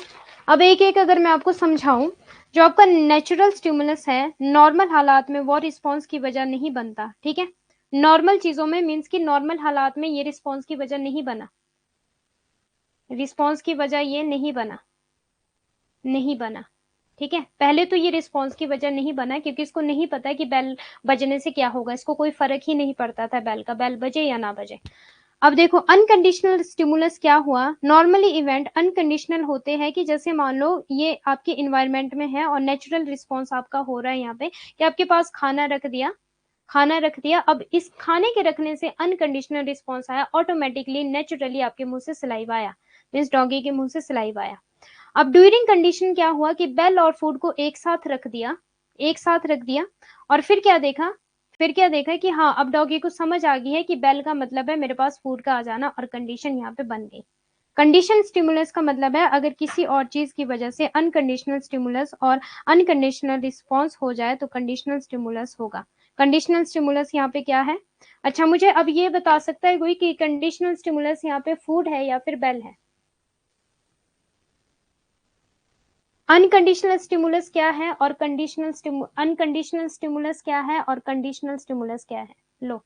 अब एक एक अगर मैं आपको समझाऊं, जो आपका नेचुरल स्टिमुलस है नॉर्मल हालात में वो रिस्पॉन्स की वजह नहीं बनता। ठीक है, नॉर्मल चीजों में मीन्स कि नॉर्मल हालात में ये रिस्पॉन्स की वजह नहीं बना, रिस्पॉन्स की वजह ये नहीं बना, नहीं बना। ठीक है, पहले तो ये रिस्पॉन्स की वजह नहीं बना क्योंकि इसको नहीं पता कि बेल बजने से क्या होगा, इसको कोई फर्क ही नहीं पड़ता था बेल का, बेल बजे या ना बजे। अब देखो अनकंडीशनल स्टिमुलस क्या हुआ। नॉर्मली इवेंट अनकंडीशनल होते हैं कि जैसे मान लो ये आपके इन्वायरमेंट में है और नेचुरल रिस्पॉन्स आपका हो रहा है यहाँ पे कि आपके पास खाना रख दिया, खाना रख दिया। अब इस खाने के रखने से अनकंडीशनल रिस्पॉन्स आया, ऑटोमेटिकली नेचुरली आपके मुंह से सलाइवा आया, मीन्स डॉगी के मुंह से सलाइवा आया। अब ड्यूरिंग कंडीशन क्या हुआ कि बेल और फूड को एक साथ रख दिया, एक साथ रख दिया, और फिर क्या देखा, फिर क्या देखा कि हाँ अब डॉगी को समझ आ गई है कि बेल का मतलब है मेरे पास फूड का आ जाना, और कंडीशन यहाँ पे बन गई। कंडीशन स्टिमुलस का मतलब है अगर किसी और चीज की वजह से अनकंडीशनल स्टिमुलस और अनकंडीशनल रिस्पॉन्स हो जाए तो कंडीशनल स्टिमुलस होगा। कंडीशनल स्टिमुलस यहाँ पे क्या है? अच्छा मुझे अब ये बता सकता है कोई कि कंडीशनल स्टिमुलस यहाँ पे फूड है या फिर बेल है? अनकंडीशनल स्टिमुलस क्या है और अनकंडीशनल स्टिमुलस क्या है और कंडीशनल स्टिमुलस क्या है? लो,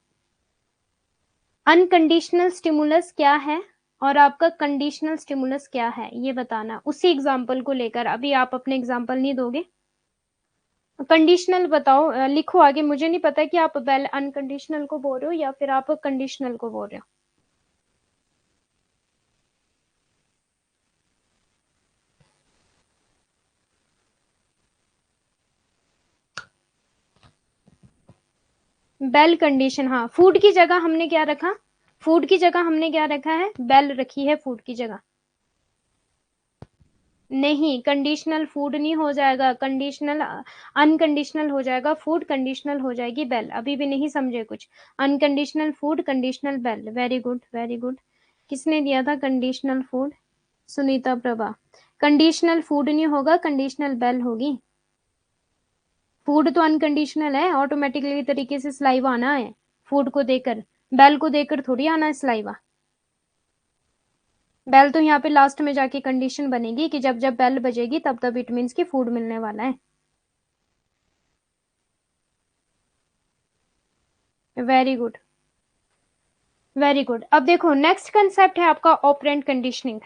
अनकंडीशनल स्टिमुलस क्या है और आपका कंडीशनल स्टिमुलस क्या है, ये बताना उसी एग्जाम्पल को लेकर। अभी आप अपने एग्जाम्पल नहीं दोगे, कंडीशनल बताओ। लिखो आगे, मुझे नहीं पता कि आप वेल अनकंडीशनल को बोल रहे हो या फिर आप कंडीशनल को बोल रहे हो। बेल कंडीशन, हाँ फूड की जगह हमने क्या रखा, फूड की जगह हमने क्या रखा है, बेल रखी है फूड की जगह। नहीं, कंडीशनल फूड नहीं हो जाएगा, कंडीशनल अनकंडीशनल हो जाएगा, फूड कंडीशनल हो जाएगी बेल। अभी भी नहीं समझे कुछ? Unconditional food, conditional bell. Very good very good. किसने दिया था conditional food? Sunita Prabha. Conditional food नहीं होगा, कंडीशनल बेल होगी। फूड तो अनकंडीशनल है, ऑटोमेटिकली तरीके से स्लाइवा आना है फूड को देकर, बेल को देकर थोड़ी आना है स्लाइवा। बेल तो यहाँ पे लास्ट में जाके कंडीशन बनेगी कि जब जब बेल बजेगी तब तब इट मीन्स की फूड मिलने वाला है। Very good very good. अब देखो नेक्स्ट कंसेप्ट है आपका ऑपरेंट कंडीशनिंग।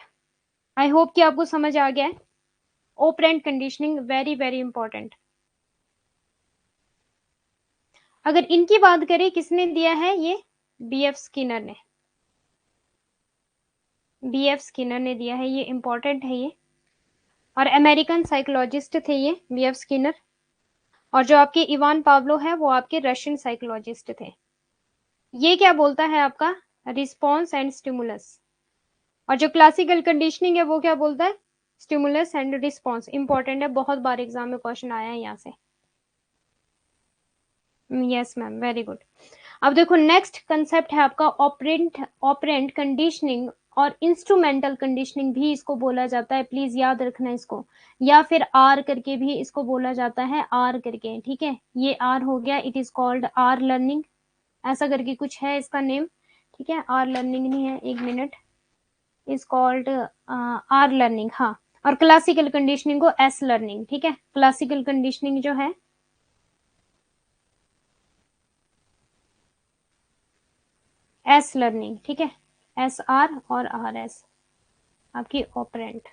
आई होप कि आपको समझ आ गया है। Operant conditioning very very important. अगर इनकी बात करें किसने दिया है ये? बीएफ स्किनर ने, बीएफ स्किनर ने दिया है, ये इंपॉर्टेंट है ये। और अमेरिकन साइकोलॉजिस्ट थे ये बीएफ स्किनर। और जो आपके इवान पावलो है वो आपके रशियन साइकोलॉजिस्ट थे। ये क्या बोलता है आपका? Response and stimulus. और जो क्लासिकल कंडीशनिंग है वो क्या बोलता है? Stimulus and response. इंपॉर्टेंट है, बहुत बार एग्जाम में क्वेश्चन आया है यहाँ से। Yes ma'am, very good. अब देखो नेक्स्ट कंसेप्ट है आपका ऑपरेंट कंडीशनिंग, और इंस्ट्रूमेंटल कंडीशनिंग भी इसको बोला जाता है, प्लीज याद रखना इसको। या फिर आर करके भी इसको बोला जाता है, आर करके। ठीक है, ये आर हो गया, it is called R learning, ऐसा करके कुछ है इसका नेम। ठीक है, आर लर्निंग नहीं है, एक minute, is called R learning. हाँ, और क्लासिकल कंडीशनिंग को एस लर्निंग। ठीक है, क्लासिकल कंडीशनिंग जो है एस लर्निंग। ठीक है, एस आर और आर एस आपकी ऑपरेंट।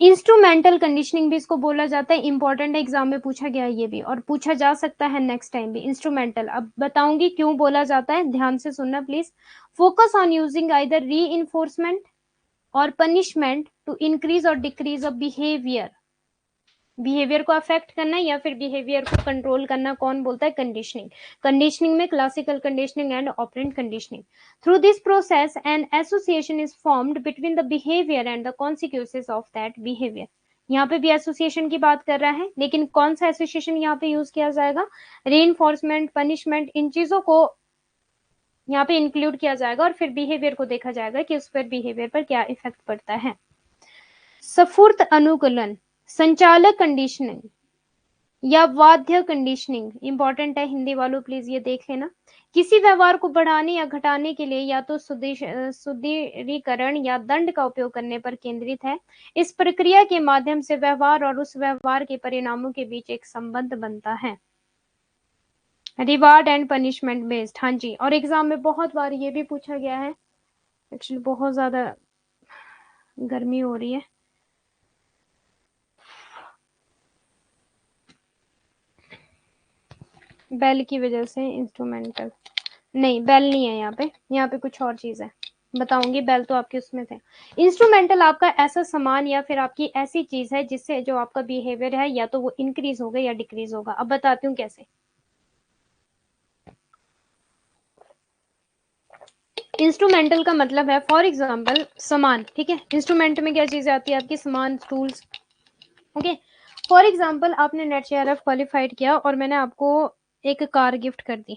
इंस्ट्रूमेंटल कंडीशनिंग भी इसको बोला जाता है, इंपॉर्टेंट एग्जाम में पूछा गया ये भी, और पूछा जा सकता है नेक्स्ट टाइम भी। इंस्ट्रूमेंटल अब बताऊंगी क्यों बोला जाता है, ध्यान से सुनना please. Focus on using either री इन्फोर्समेंट और पनिशमेंट टू इंक्रीज और डिक्रीज ऑफ बिहेवियर। बिहेवियर को अफेक्ट करना या फिर बिहेवियर को कंट्रोल करना कौन बोलता है, कंडीशनिंग। कंडीशनिंग में classical conditioning and operant conditioning. Through this process an association is formed between the behaviour and the consequences of that behaviour. यहाँ पे भी एसोसिएशन की बात कर रहा है, लेकिन कौन सा एसोसिएशन यहाँ पे यूज किया जाएगा, रीइंफोर्समेंट, पनिशमेंट, इन चीजों को यहाँ पे इंक्लूड किया जाएगा, और फिर बिहेवियर को देखा जाएगा कि उस पर बिहेवियर पर क्या इफेक्ट पड़ता है। सफुर्त अनुकूलन, संचालक कंडीशनिंग या वाध्य कंडीशनिंग, इंपॉर्टेंट है हिंदी वालों, प्लीज ये देख लेना। किसी व्यवहार को बढ़ाने या घटाने के लिए या तो सुदृढ़ीकरण या दंड का उपयोग करने पर केंद्रित है। इस प्रक्रिया के माध्यम से व्यवहार और उस व्यवहार के परिणामों के बीच एक संबंध बनता है। रिवार्ड एंड पनिशमेंट बेस्ड, हाँ जी, और एग्जाम में बहुत बार ये भी पूछा गया है। एक्चुअली बहुत ज्यादा गर्मी हो रही है, बेल की वजह से इंस्ट्रूमेंटल नहीं, बेल नहीं है यहाँ पे कुछ और चीज है, बताऊंगी। बेल तो आपके उसमें थे। इंस्ट्रूमेंटल आपका ऐसा सामान या फिर आपकी ऐसी चीज है जिससे जो आपका बिहेवियर है या तो वो इंक्रीज होगा या डिक्रीज होगा। अब बताती हूँ कैसे। इंस्ट्रूमेंटल का मतलब है फॉर एग्जाम्पल सामान, ठीक है। इंस्ट्रूमेंट में क्या चीजें आती है आपकी, सामान, टूल्स, ओके। फॉर एग्जाम्पल आपने नेट जेआरएफ क्वालिफाइड किया और मैंने आपको एक कार गिफ्ट कर दी,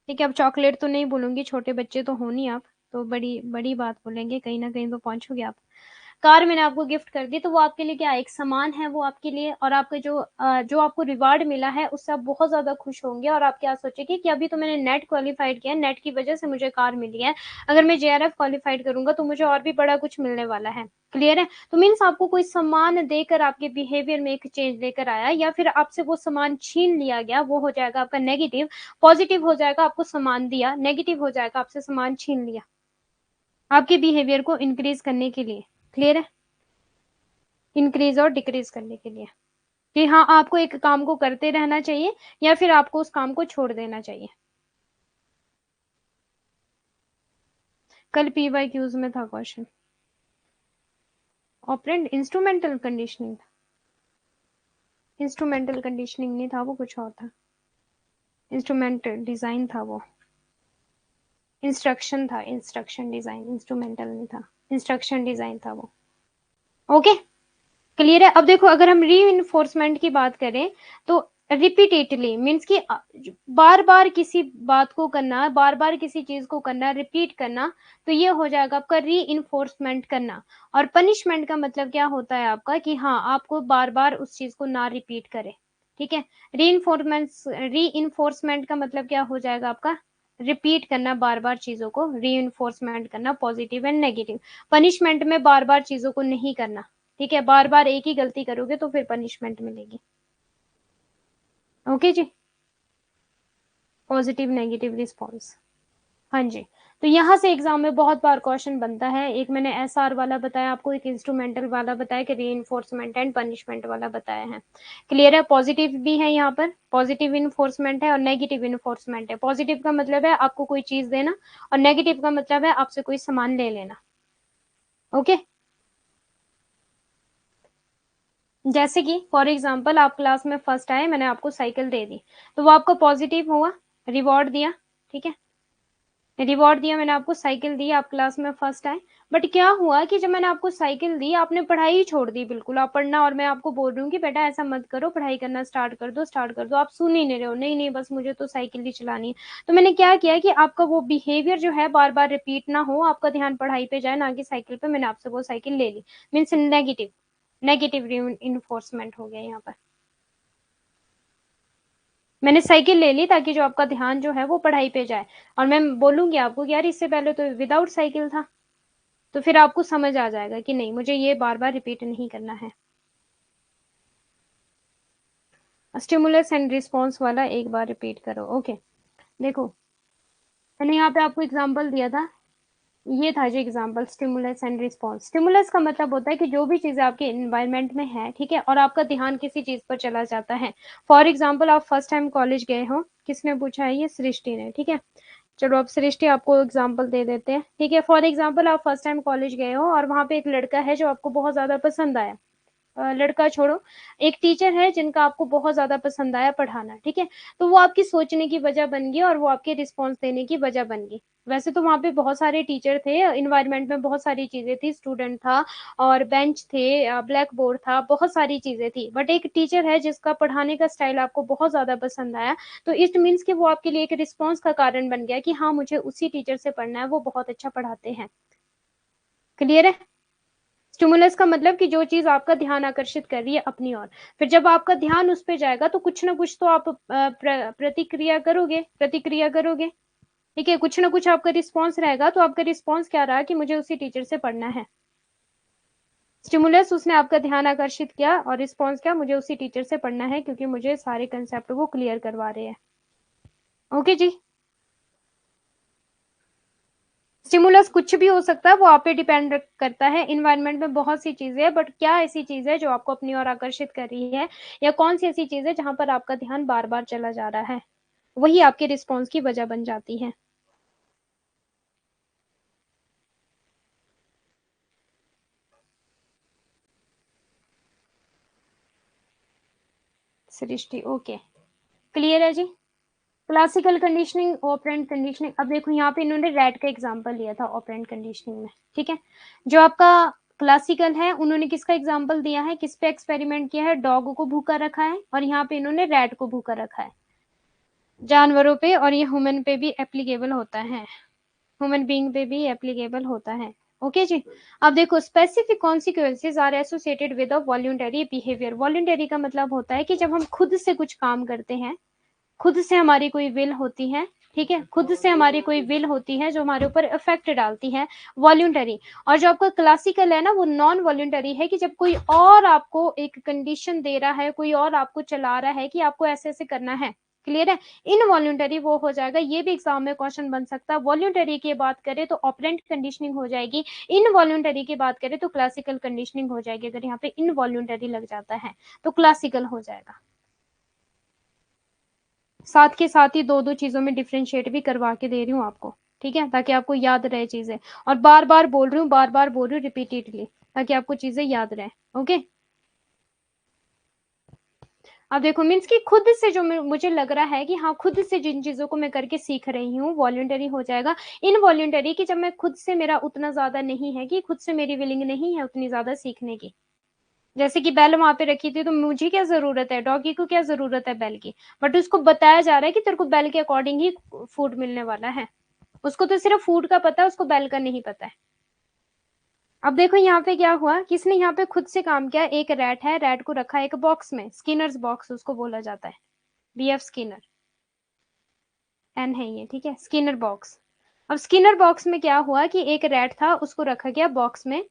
ठीक है। अब चॉकलेट तो नहीं बोलूंगी, छोटे बच्चे तो हो नहीं आप, तो बड़ी बड़ी बात बोलेंगे, कहीं ना कहीं तो पहुंचोगे आप। कार मैंने आपको गिफ्ट कर दी, तो वो आपके लिए क्या, एक सामान है वो आपके लिए, और आपका जो आपको रिवार्ड मिला है उससे आप बहुत ज्यादा खुश होंगे, और आप क्या सोचेंगे कि अभी तो मैंने नेट क्वालिफाइड किया, नेट की वजह से मुझे कार मिली है, अगर मैं जेआरएफ क्वालिफाइड करूंगा तो मुझे और भी बड़ा कुछ मिलने वाला है। क्लियर है। तो मीन्स आपको कोई सामान देकर आपके बिहेवियर में एक चेंज लेकर आया, या फिर आपसे वो सामान छीन लिया गया, वो हो जाएगा आपका नेगेटिव। पॉजिटिव हो जाएगा आपको सामान दिया, नेगेटिव हो जाएगा आपसे सामान छीन लिया, आपके बिहेवियर को इंक्रीज करने के लिए। क्लियर है, इंक्रीज और डिक्रीज करने के लिए, कि हाँ आपको एक काम को करते रहना चाहिए या फिर आपको उस काम को छोड़ देना चाहिए। कल पीवाई क्यूज में था question, operant instrumental conditioning, instrumental conditioning नहीं था वो, कुछ और था। इंस्ट्रूमेंटल डिजाइन था वो, इंस्ट्रक्शन था, इंस्ट्रक्शन डिजाइन, इंस्ट्रूमेंटल नहीं था, इंस्ट्रक्शन डिजाइन था वो। ओके, क्लियर है। अब देखो अगर हम री इन्फोर्समेंट की बात करें तो रिपीटेडली मीन्स कि बार बार किसी बात को करना, बार बार किसी चीज को करना, रिपीट करना, तो ये हो जाएगा आपका री इन्फोर्समेंट करना। और पनिशमेंट का मतलब क्या होता है आपका, कि हाँ आपको बार बार उस चीज को ना रिपीट करे, ठीक है। री इन्फोर्समेंट का मतलब क्या हो जाएगा आपका, रिपीट करना, बार बार चीजों को री इन्फोर्समेंट करना, पॉजिटिव एंड नेगेटिव। पनिशमेंट में बार बार चीजों को नहीं करना, ठीक है, बार बार एक ही गलती करोगे तो फिर पनिशमेंट मिलेगी। ओके जी, पॉजिटिव नेगेटिव रिस्पॉन्स, हाँ जी। तो यहाँ से एग्जाम में बहुत बार क्वेश्चन बनता है। एक मैंने एसआर वाला बताया आपको, एक इंस्ट्रूमेंटल वाला बताया, कि री एंड पनिशमेंट वाला बताया है। क्लियर है। पॉजिटिव भी है यहाँ पर, पॉजिटिव इन्फोर्समेंट है और नेगेटिव इन्फोर्समेंट है। पॉजिटिव का मतलब है आपको कोई चीज देना, और नेगेटिव का मतलब है आपसे कोई सामान ले लेना। ओके, जैसे कि फॉर एग्जाम्पल आप क्लास में फर्स्ट आए, मैंने आपको साइकिल दे दी, तो वो आपका पॉजिटिव हुआ, रिवॉर्ड दिया, ठीक है, रिवॉर्ड दिया, मैंने आपको साइकिल दी, आप क्लास में फर्स्ट आए। बट क्या हुआ कि जब मैंने आपको साइकिल दी आपने पढ़ाई ही छोड़ दी बिल्कुल, आप पढ़ना, और मैं आपको बोल रही हूँ कि बेटा ऐसा मत करो, पढ़ाई करना स्टार्ट कर दो, स्टार्ट कर दो, आप सुन ही नहीं रहे हो, नहीं नहीं बस मुझे तो साइकिल ही चलानी है। तो मैंने क्या किया कि आपका वो बिहेवियर जो है बार बार रिपीट ना हो, आपका ध्यान पढ़ाई पे जाए ना कि साइकिल पे, मैंने आपसे वो साइकिल ले ली, मीन्स नेगेटिव, नेगेटिव इन्फोर्समेंट हो गया यहाँ पर। मैंने साइकिल ले ली ताकि जो आपका ध्यान जो है वो पढ़ाई पे जाए, और मैं बोलूंगी आपको कि यार इससे पहले तो विदाउट साइकिल था, तो फिर आपको समझ आ जाएगा कि नहीं मुझे ये बार बार रिपीट नहीं करना है। स्टिमुलस एंड रिस्पॉन्स वाला एक बार रिपीट करो। ओके, देखो मैंने यहाँ पे आपको एग्जांपल दिया था, ये था जी example, stimulus and response. Stimulus का मतलब होता है कि जो भी चीजें आपके इन्वायरमेंट में है, ठीक है, और आपका ध्यान किसी चीज पर चला जाता है। फॉर एग्जाम्पल आप फर्स्ट टाइम कॉलेज गए हो, किसने पूछा है? ये सृष्टि ने, ठीक है। चलो अब सृष्टि आपको एग्जाम्पल दे देते हैं, ठीक है। फॉर एग्जाम्पल आप फर्स्ट टाइम कॉलेज गए हो और वहां पे एक लड़का है जो आपको बहुत ज्यादा पसंद आया। लड़का छोड़ो, एक टीचर है जिनका आपको बहुत ज्यादा पसंद आया पढ़ाना, ठीक है। तो वो आपकी सोचने की वजह बन गई और वो आपके रिस्पॉन्स देने की वजह बन गई। वैसे तो वहां पे बहुत सारे टीचर थे, इन्वायरमेंट में बहुत सारी चीजें थी, स्टूडेंट था और बेंच थे, ब्लैक बोर्ड था, बहुत सारी चीजें थी, बट एक टीचर है जिसका पढ़ाने का स्टाइल आपको बहुत ज्यादा पसंद आया। तो इट मीन्स कि वो आपके लिए एक रिस्पॉन्स का कारण बन गया कि हाँ मुझे उसी टीचर से पढ़ना है, वो बहुत अच्छा पढ़ाते हैं। क्लियर है? स्टिमुलस का मतलब कि जो चीज आपका ध्यान आकर्षित कर रही है अपनी ओर, फिर जब आपका ध्यान उस पे जाएगा तो कुछ ना कुछ तो आप प्रतिक्रिया करोगे, प्रतिक्रिया करोगे, ठीक है। कुछ ना कुछ आपका रिस्पॉन्स रहेगा, तो आपका रिस्पॉन्स क्या रहा कि मुझे उसी टीचर से पढ़ना है। स्टिमुलस, उसने आपका ध्यान आकर्षित किया, और रिस्पॉन्स क्या? मुझे उसी टीचर से पढ़ना है क्योंकि मुझे सारे कंसेप्ट वो क्लियर करवा रहे हैं। ओके जी। स्टिमुलस कुछ भी हो सकता है, वो आप पे डिपेंड करता है। इन्वायरमेंट में बहुत सी चीजें हैं, बट क्या ऐसी चीज है जो आपको अपनी ओर आकर्षित कर रही है, या कौन सी ऐसी चीज है जहां पर आपका ध्यान बार बार चला जा रहा है, वही आपके रिस्पॉन्स की वजह बन जाती है। सृष्टि, ओके, क्लियर है जी। Classical conditioning, operant conditioning. अब देखो यहाँ पे इन्होंने रैट का एग्जांपल लिया था ऑपरेंट कंडीशनिंग में, ठीक है। जो आपका क्लासिकल है, उन्होंने किसका एग्जांपल दिया है, किस पे एक्सपेरिमेंट किया है? डॉग को भूखा रखा है, और यहाँ पे इन्होंने रैट को भूखा रखा है, जानवरों पे, और ये ह्यूमन पे भी एप्लीकेबल होता है, ह्यूमन बीइंग पे भी एप्लीकेबल होता है। ओके जी। अब देखो, specific consequences are associated with a voluntary behaviour. Voluntary का मतलब होता है कि जब हम खुद से कुछ काम करते हैं, खुद से हमारी कोई विल होती है, ठीक है, खुद से हमारी कोई विल होती है जो हमारे ऊपर इफेक्ट डालती है, वॉल्यूंटरी। और जो आपका क्लासिकल है ना, वो नॉन वॉल्यूंटरी है, कि जब कोई और आपको एक कंडीशन दे रहा है, कोई और आपको चला रहा है कि आपको ऐसे ऐसे करना है। क्लियर है? इनवॉल्यूंटरी वो हो जाएगा, ये भी एग्जाम में क्वेश्चन बन सकता है। वॉल्यूंटरी की बात करें तो ऑपरेंट कंडीशनिंग हो जाएगी, इनवॉल्यूंटरी की बात करें तो क्लासिकल कंडीशनिंग हो जाएगी। अगर यहाँ पे इनवॉल्यूंटरी लग जाता है तो क्लासिकल हो जाएगा। साथ के साथ ही दो दो चीजों में डिफ्रेंशिएट भी करवा के दे रही हूँ आपको, ठीक है, ताकि आपको याद रहे चीजें। और बार बार बोल रही हूँ, बार बार बोल रही हूँ रिपीटेडली, ताकि आपको चीजें याद रहे। ओके। अब देखो, मीन्स कि खुद से जो मुझे लग रहा है कि हाँ, खुद से जिन चीजों को मैं करके सीख रही हूँ, वॉल्यूंटरी हो जाएगा। इनवॉल्यूंटरी कि जब मैं खुद से, मेरा उतना ज्यादा नहीं है, कि खुद से मेरी विलिंग नहीं है उतनी ज्यादा सीखने की। जैसे कि बेल वहां पे रखी थी, तो मुझे क्या जरूरत है, डॉगी को क्या जरूरत है बेल की, बट उसको बताया जा रहा है कि तेरे को बेल के अकॉर्डिंग ही फूड मिलने वाला है। उसको तो सिर्फ फूड का पता है, उसको बेल का नहीं पता है। अब देखो यहाँ पे क्या हुआ, किसने यहाँ पे खुद से काम किया। एक रैट है, रैट को रखा एक बॉक्स में, स्किनर्स बॉक्स उसको बोला जाता है, बीएफ स्किनर, एन है ये, ठीक है, स्किनर बॉक्स। अब स्किनर बॉक्स में क्या हुआ कि एक रैट था, उसको रखा गया बॉक्स में।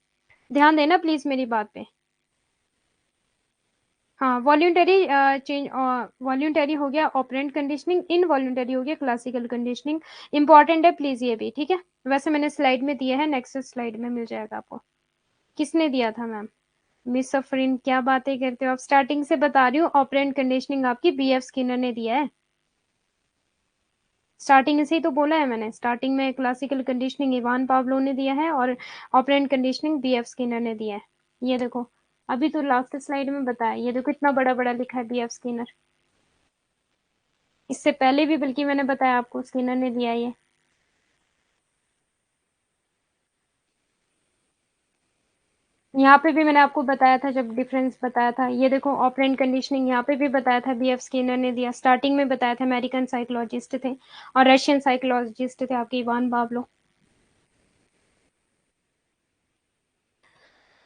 ध्यान देना प्लीज मेरी बात पे। हाँ, वॉल्यूंटरी चेंज, वॉल्यूंटरी हो गया ऑपरेंट कंडीशनिंग, इनवॉल्यूंटरी हो गया क्लासिकल कंडीशनिंग। इंपॉर्टेंट है प्लीज ये भी, ठीक है। वैसे मैंने स्लाइड में दिया है, नेक्स्ट स्लाइड में मिल जाएगा आपको। किसने दिया था मैम? मिस सफरीन, क्या बातें करते हो आप, स्टार्टिंग से बता रही हूँ। ऑपरेंट कंडीशनिंग आपकी बीएफ स्किनर ने दिया है, स्टार्टिंग से ही तो बोला है मैंने। स्टार्टिंग में क्लासिकल कंडीशनिंग इवान पावलो ने दिया है, और ऑपरेंट कंडीशनिंग बीएफ स्किनर ने दिया है। ये देखो, अभी तो लास्ट स्लाइड में बताया, ये देखो इतना बड़ा बड़ा लिखा है बीएफ स्किनर। इससे पहले भी बल्कि मैंने बताया आपको, स्किनर ने दिया ये। यहाँ पे भी मैंने आपको बताया था जब डिफरेंस बताया था, ये देखो ऑपरेंट कंडीशनिंग यहाँ पे भी बताया था, बीएफ स्किनर ने दिया। स्टार्टिंग में बताया था, अमेरिकन साइकोलॉजिस्ट थे और रशियन साइकोलॉजिस्ट थे आपके, इवान पावलो।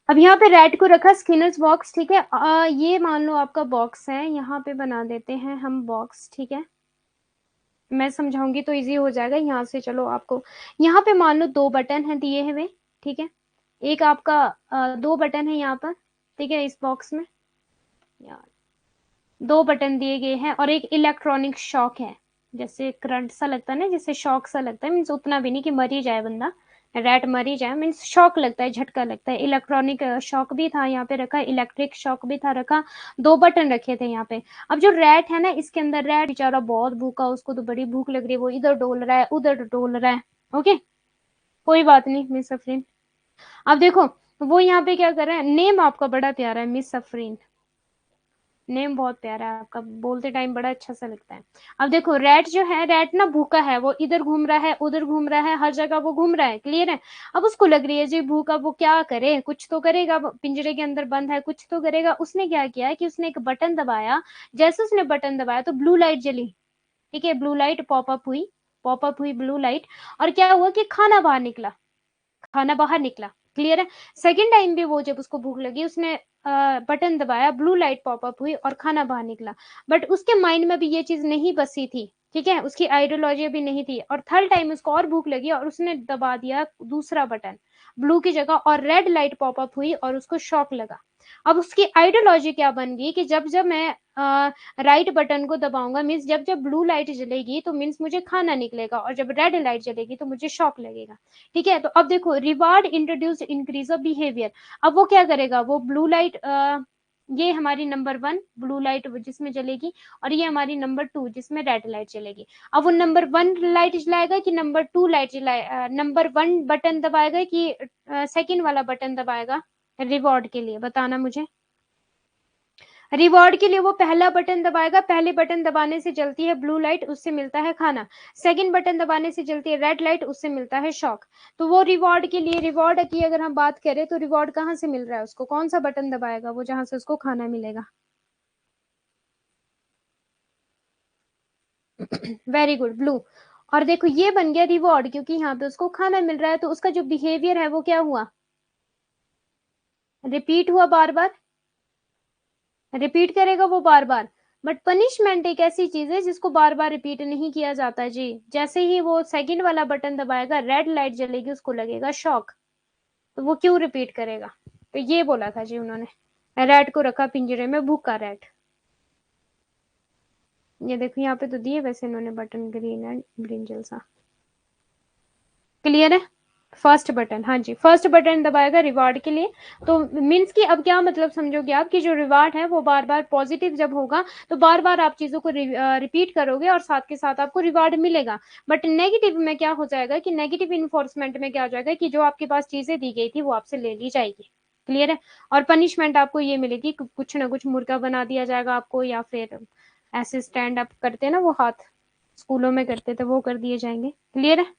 अब यहाँ पे रेड को रखा स्किनर्स बॉक्स, ठीक है। ये मान लो आपका बॉक्स है, यहाँ पे बना देते हैं हम बॉक्स, ठीक है। मैं समझाऊंगी तो इजी हो जाएगा यहाँ से। चलो आपको, यहाँ पे मान लो दो बटन है दिए हुए, ठीक है। एक आपका दो बटन है यहाँ पर, ठीक है, इस बॉक्स में यार दो बटन दिए गए हैं, और एक इलेक्ट्रॉनिक शॉक है, जैसे करंट सा लगता है ना, जैसे शॉक सा लगता है, मीन्स उतना भी नहीं कि मर ही जाए बंदा, रैट मर ही जाए, मीन्स शॉक लगता है, झटका लगता है। इलेक्ट्रॉनिक शॉक भी था यहाँ पे रखा, इलेक्ट्रिक शॉक भी था रखा, 2 बटन रखे थे यहाँ पे। अब जो रैट है ना, इसके अंदर रैट बेचारा बहुत भूखा, उसको तो बड़ी भूख लग रही है, वो इधर डोल रहा है उधर डोल रहा है। ओके, कोई बात नहीं मिस सफरीन। अब देखो वो यहाँ पे क्या कर रहा है, नेम आपका बड़ा प्यारा है मिस सफरीन, नेम बहुत प्यारा है आपका, बोलते टाइम बड़ा अच्छा सा लगता है। अब देखो रैट जो है, रैट ना भूखा है, वो इधर घूम रहा है उधर घूम रहा है, हर जगह वो घूम रहा है, क्लियर है। अब उसको लग रही है जी भूखा, वो क्या करे, कुछ तो करेगा, पिंजरे के अंदर बंद है, कुछ तो करेगा। उसने क्या किया कि उसने एक बटन दबाया, जैसे उसने बटन दबाया तो ब्लू लाइट जली, ठीक है, ब्लू लाइट पॉपअप हुई ब्लू लाइट, और क्या हुआ कि खाना बाहर निकला, खाना बाहर निकला, क्लियर है। सेकेंड टाइम भी वो जब उसको भूख लगी, उसने बटन दबाया, ब्लू लाइट पॉपअप हुई और खाना बाहर निकला। बट उसके माइंड में भी ये चीज नहीं बसी थी, ठीक है, उसकी आइडियोलॉजी भी नहीं थी, और थर्ड टाइम उसको और भूख लगी और उसने दबा दिया दूसरा बटन ब्लू की जगह, और रेड लाइट पॉपअप हुई और उसको शॉक लगा। अब उसकी आइडियोलॉजी क्या बन गई कि जब जब मैं राइट बटन को दबाऊंगा, मीन्स जब जब ब्लू लाइट जलेगी तो मीन्स मुझे खाना निकलेगा, और जब रेड लाइट जलेगी तो मुझे शॉक लगेगा, ठीक है। तो अब देखो reward introduce increase of behaviour. अब वो क्या करेगा, वो ब्लू लाइट ये हमारी नंबर 1 ब्लू लाइट जिसमें जलेगी, और ये हमारी नंबर 2 जिसमें रेड लाइट जलेगी। अब वो नंबर 1 लाइट जलाएगा कि नंबर 2 लाइट जलाए, नंबर 1 बटन दबाएगा कि सेकंड वाला बटन दबाएगा रिवॉर्ड के लिए, बताना मुझे। रिवॉर्ड के लिए वो पहला बटन दबाएगा, पहले बटन दबाने से जलती है ब्लू लाइट, उससे मिलता है खाना। सेकंड बटन दबाने से जलती है रेड लाइट, उससे मिलता है शॉक। तो वो रिवॉर्ड के लिए, रिवॉर्ड की अगर हम बात करें तो रिवॉर्ड कहाँ से मिल रहा है उसको, कौन सा बटन दबाएगा वो जहां से उसको खाना मिलेगा। Very good, blue. और देखो ये बन गया रिवॉर्ड, क्योंकि यहाँ पे उसको खाना मिल रहा है, तो उसका जो बिहेवियर है वो क्या हुआ, रिपीट हुआ, बार बार रिपीट करेगा वो बार बार। बट पनिशमेंट एक ऐसी चीज है जिसको बार बार रिपीट नहीं किया जाता है जी। जैसे ही वो सेकंड वाला बटन दबाएगा, रेड लाइट जलेगी, उसको लगेगा शॉक, तो वो क्यों रिपीट करेगा। तो ये बोला था जी उन्होंने। रैट को रखा पिंजरे में, भूखा रैट। ये देखो यहाँ पे तो दिए वैसे इन्होंने बटन, ग्रीन एंड ब्रिंजल सा, क्लियर है। फर्स्ट बटन, हाँ जी, फर्स्ट बटन दबाएगा रिवार्ड के लिए। तो मीन्स कि अब क्या मतलब समझोगे आप कि जो रिवार्ड है वो बार बार पॉजिटिव जब होगा तो बार बार आप चीजों को रिपीट करोगे और साथ के साथ आपको रिवार्ड मिलेगा। बट नेगेटिव में क्या हो जाएगा कि नेगेटिव इन्फोर्समेंट में क्या हो जाएगा कि जो आपके पास चीजें दी गई थी वो आपसे ले ली जाएगी, क्लियर है। और पनिशमेंट आपको ये मिलेगी, कुछ ना कुछ मुर्गा बना दिया जाएगा आपको, या फिर ऐसे स्टैंड अप करते हैं ना वो हाथ, स्कूलों में करते थे, वो कर दिए जाएंगे, क्लियर है।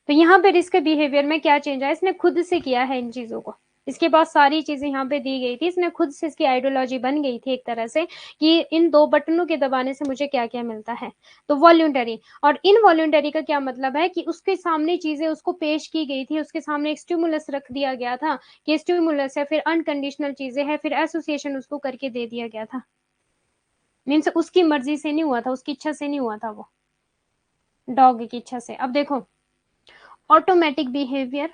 तो यहाँ पे रिस्क बिहेवियर में क्या चेंज आया, इसने खुद से किया है इन चीजों को। इसके पास सारी चीजें यहाँ पे दी गई थी, इसने खुद से, इसकी आइडियोलॉजी बन गई थी एक तरह से कि इन 2 बटनों के दबाने से मुझे क्या क्या मिलता है। तो वॉल्यूंटरी और इनवॉल्यूंटरी का क्या मतलब है कि उसके सामने चीजें उसको पेश की गई थी, उसके सामने एक स्टिमुलस रख दिया गया था कि स्टिमुलस है, फिर अनकंडीशनल चीजें है, फिर एसोसिएशन उसको करके दे दिया गया था। मीन्स उसकी मर्जी से नहीं हुआ था, उसकी इच्छा से नहीं हुआ था वो, डॉग की इच्छा से। अब देखो automatic behaviour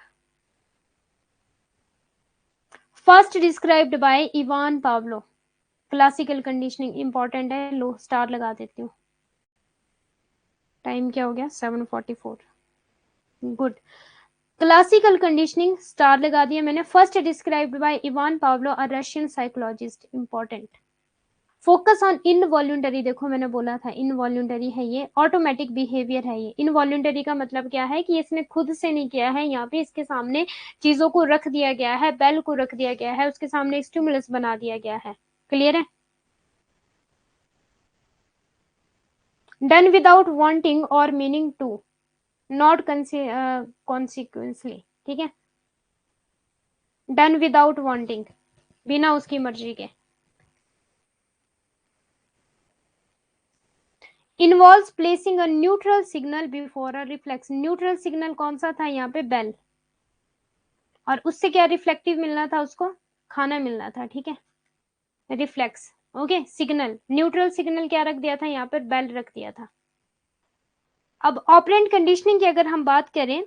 first described by Ivan Pavlov. Classical conditioning important है, लो स्टार लगा देती हूँ। टाइम क्या हो गया, 7:44। गुड। क्लासिकल कंडीशनिंग स्टार लगा दिया मैंने। First described by Ivan Pavlov, a Russian psychologist, important. Focus on involuntary, देखो मैंने बोला था इनवॉल्यूंटरी है ये, ऑटोमेटिक बिहेवियर है ये। इनवॉल्यूंटरी का मतलब क्या है कि इसने खुद से नहीं किया है, यहाँ पे इसके सामने चीजों को रख दिया गया है, बेल को रख दिया गया है, उसके सामने स्टिमुलस बना दिया गया है, क्लियर है। डन विदाउट वांटिंग और मीनिंग टू, नॉट कॉन्सिक्वेंसली, ठीक है। डन विदाउट वांटिंग, बिना उसकी मर्जी के। Involve placing a neutral signal before a reflex, neutral signal कौन सा था यहाँ पे, बेल, और उससे क्या रिफ्लेक्टिव मिलना था उसको, खाना मिलना था, ठीक है, reflex. Okay, signal, neutral signal क्या रख दिया था यहाँ पर, बेल रख दिया था। अब ऑपरेंट कंडीशनिंग की अगर हम बात करें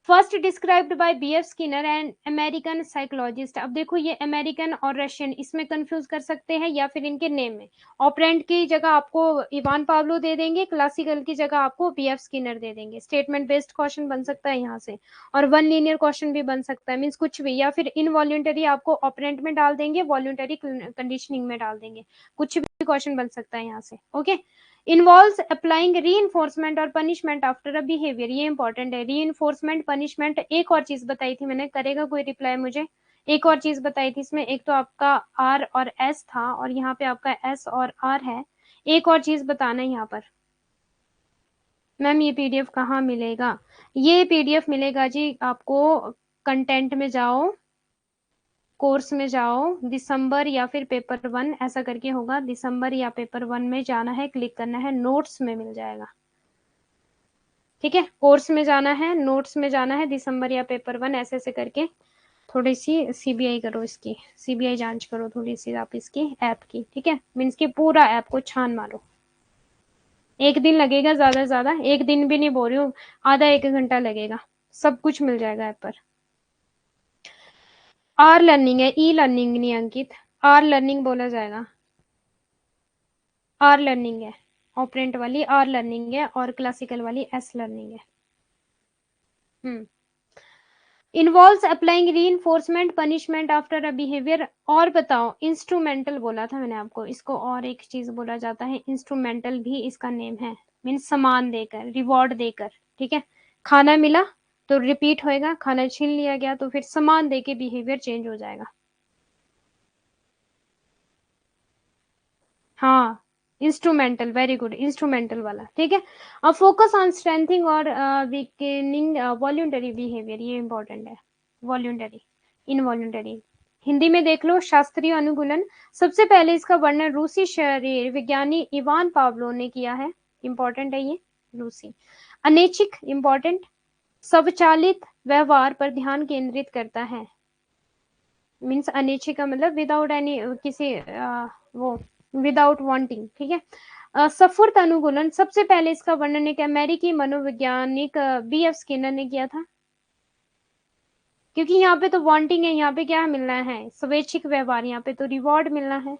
first described bye BF Skinner and American psychologist. अब देखो ये अमेरिकन और रशियन इसमें कंफ्यूज कर सकते हैं या फिर इनके नेम में। ऑपरेंट की जगह आपको इवान पावलो दे देंगे, क्लासिकल की जगह आपको बीएफ स्किनर दे देंगे। स्टेटमेंट बेस्ड क्वेश्चन बन सकता है यहाँ से, और वन लीनियर क्वेश्चन भी बन सकता है, मीन्स कुछ भी, या फिर इनवॉल्यूंटरी आपको ऑपरेंट में डाल देंगे, वॉल्यूंटरी कंडीशनिंग में डाल देंगे, कुछ भी क्वेश्चन बन सकता है यहाँ से। ओके, इन्वॉल्व्स अप्लाइंग रीइंफोर्समेंट और पनिशमेंट आफ्टर अ बिहेवियर, ये इंपॉर्टेंट है। रीइंफोर्समेंट, पनिशमेंट, एक और चीज बताई थी मैंने, करेगा कोई रिप्लाई मुझे? एक और चीज बताई थी इसमें, एक तो आपका आर और एस था और यहाँ पे आपका एस और आर है, एक और चीज बताना है यहाँ पर। मैम ये पीडीएफ कहाँ मिलेगा? ये पीडीएफ मिलेगा जी आपको, कंटेंट में जाओ, कोर्स में जाओ, दिसंबर या फिर पेपर 1 ऐसा करके होगा, दिसंबर या पेपर 1 में जाना है, क्लिक करना है, नोट्स में मिल जाएगा। ठीक है, कोर्स में जाना है, नोट्स में जाना है, दिसंबर या पेपर 1 ऐसे ऐसे करके। थोड़ी सी सीबीआई करो, इसकी सीबीआई जांच करो थोड़ी सी आप इसकी ऐप की। ठीक है, मीन्स की पूरा ऐप को छान मारो। एक दिन लगेगा ज्यादा से ज्यादा, एक दिन भी नहीं बोल रही हूँ, आधा एक घंटा लगेगा, सब कुछ मिल जाएगा ऐप पर। आर लर्निंग है, ई लर्निंग नहीं अंकित, आर लर्निंग बोला जाएगा, आर लर्निंग है, ऑपरेंट वाली आर लर्निंग है और क्लासिकल वाली एस लर्निंग है। Involves applying reinforcement punishment after a behaviour. और बताओ, इंस्ट्रूमेंटल बोला था मैंने आपको, इसको और एक चीज बोला जाता है, इंस्ट्रूमेंटल भी इसका नेम है, मीन्स सामान देकर, रिवॉर्ड देकर। ठीक है, खाना मिला तो रिपीट होएगा, खाना छीन लिया गया तो फिर सामान देके बिहेवियर चेंज हो जाएगा। हाँ, इंस्ट्रूमेंटल, वेरी गुड, इंस्ट्रूमेंटल वाला। ठीक है, अब फोकस ऑन स्ट्रेंथिंग और वीकनिंग वॉल्यूंटरी बिहेवियर, ये इंपॉर्टेंट है, वॉल्यूंटरी, इनवॉल्यूंटरी। हिंदी में देख लो, शास्त्रीय अनुकूलन। सबसे पहले इसका वर्णन रूसी शरीर विज्ञानी इवान पावलो ने किया है, इंपॉर्टेंट है ये, रूसी। अनैच्छिक, इंपॉर्टेंट, स्वचालित व्यवहार पर ध्यान केंद्रित करता है, मीन्स अनैच्छिक का मतलब विदाउट एनी, किसी वो विदाउट वांटिंग। ठीक है, सफुर्त अनुकूलन, सबसे पहले इसका वर्णन एक अमेरिकी मनोवैज्ञानिक बीएफ स्किनर ने किया था, क्योंकि यहाँ पे तो वांटिंग है, यहाँ पे क्या मिलना है, स्वैच्छिक व्यवहार, यहाँ पे तो रिवॉर्ड मिलना है।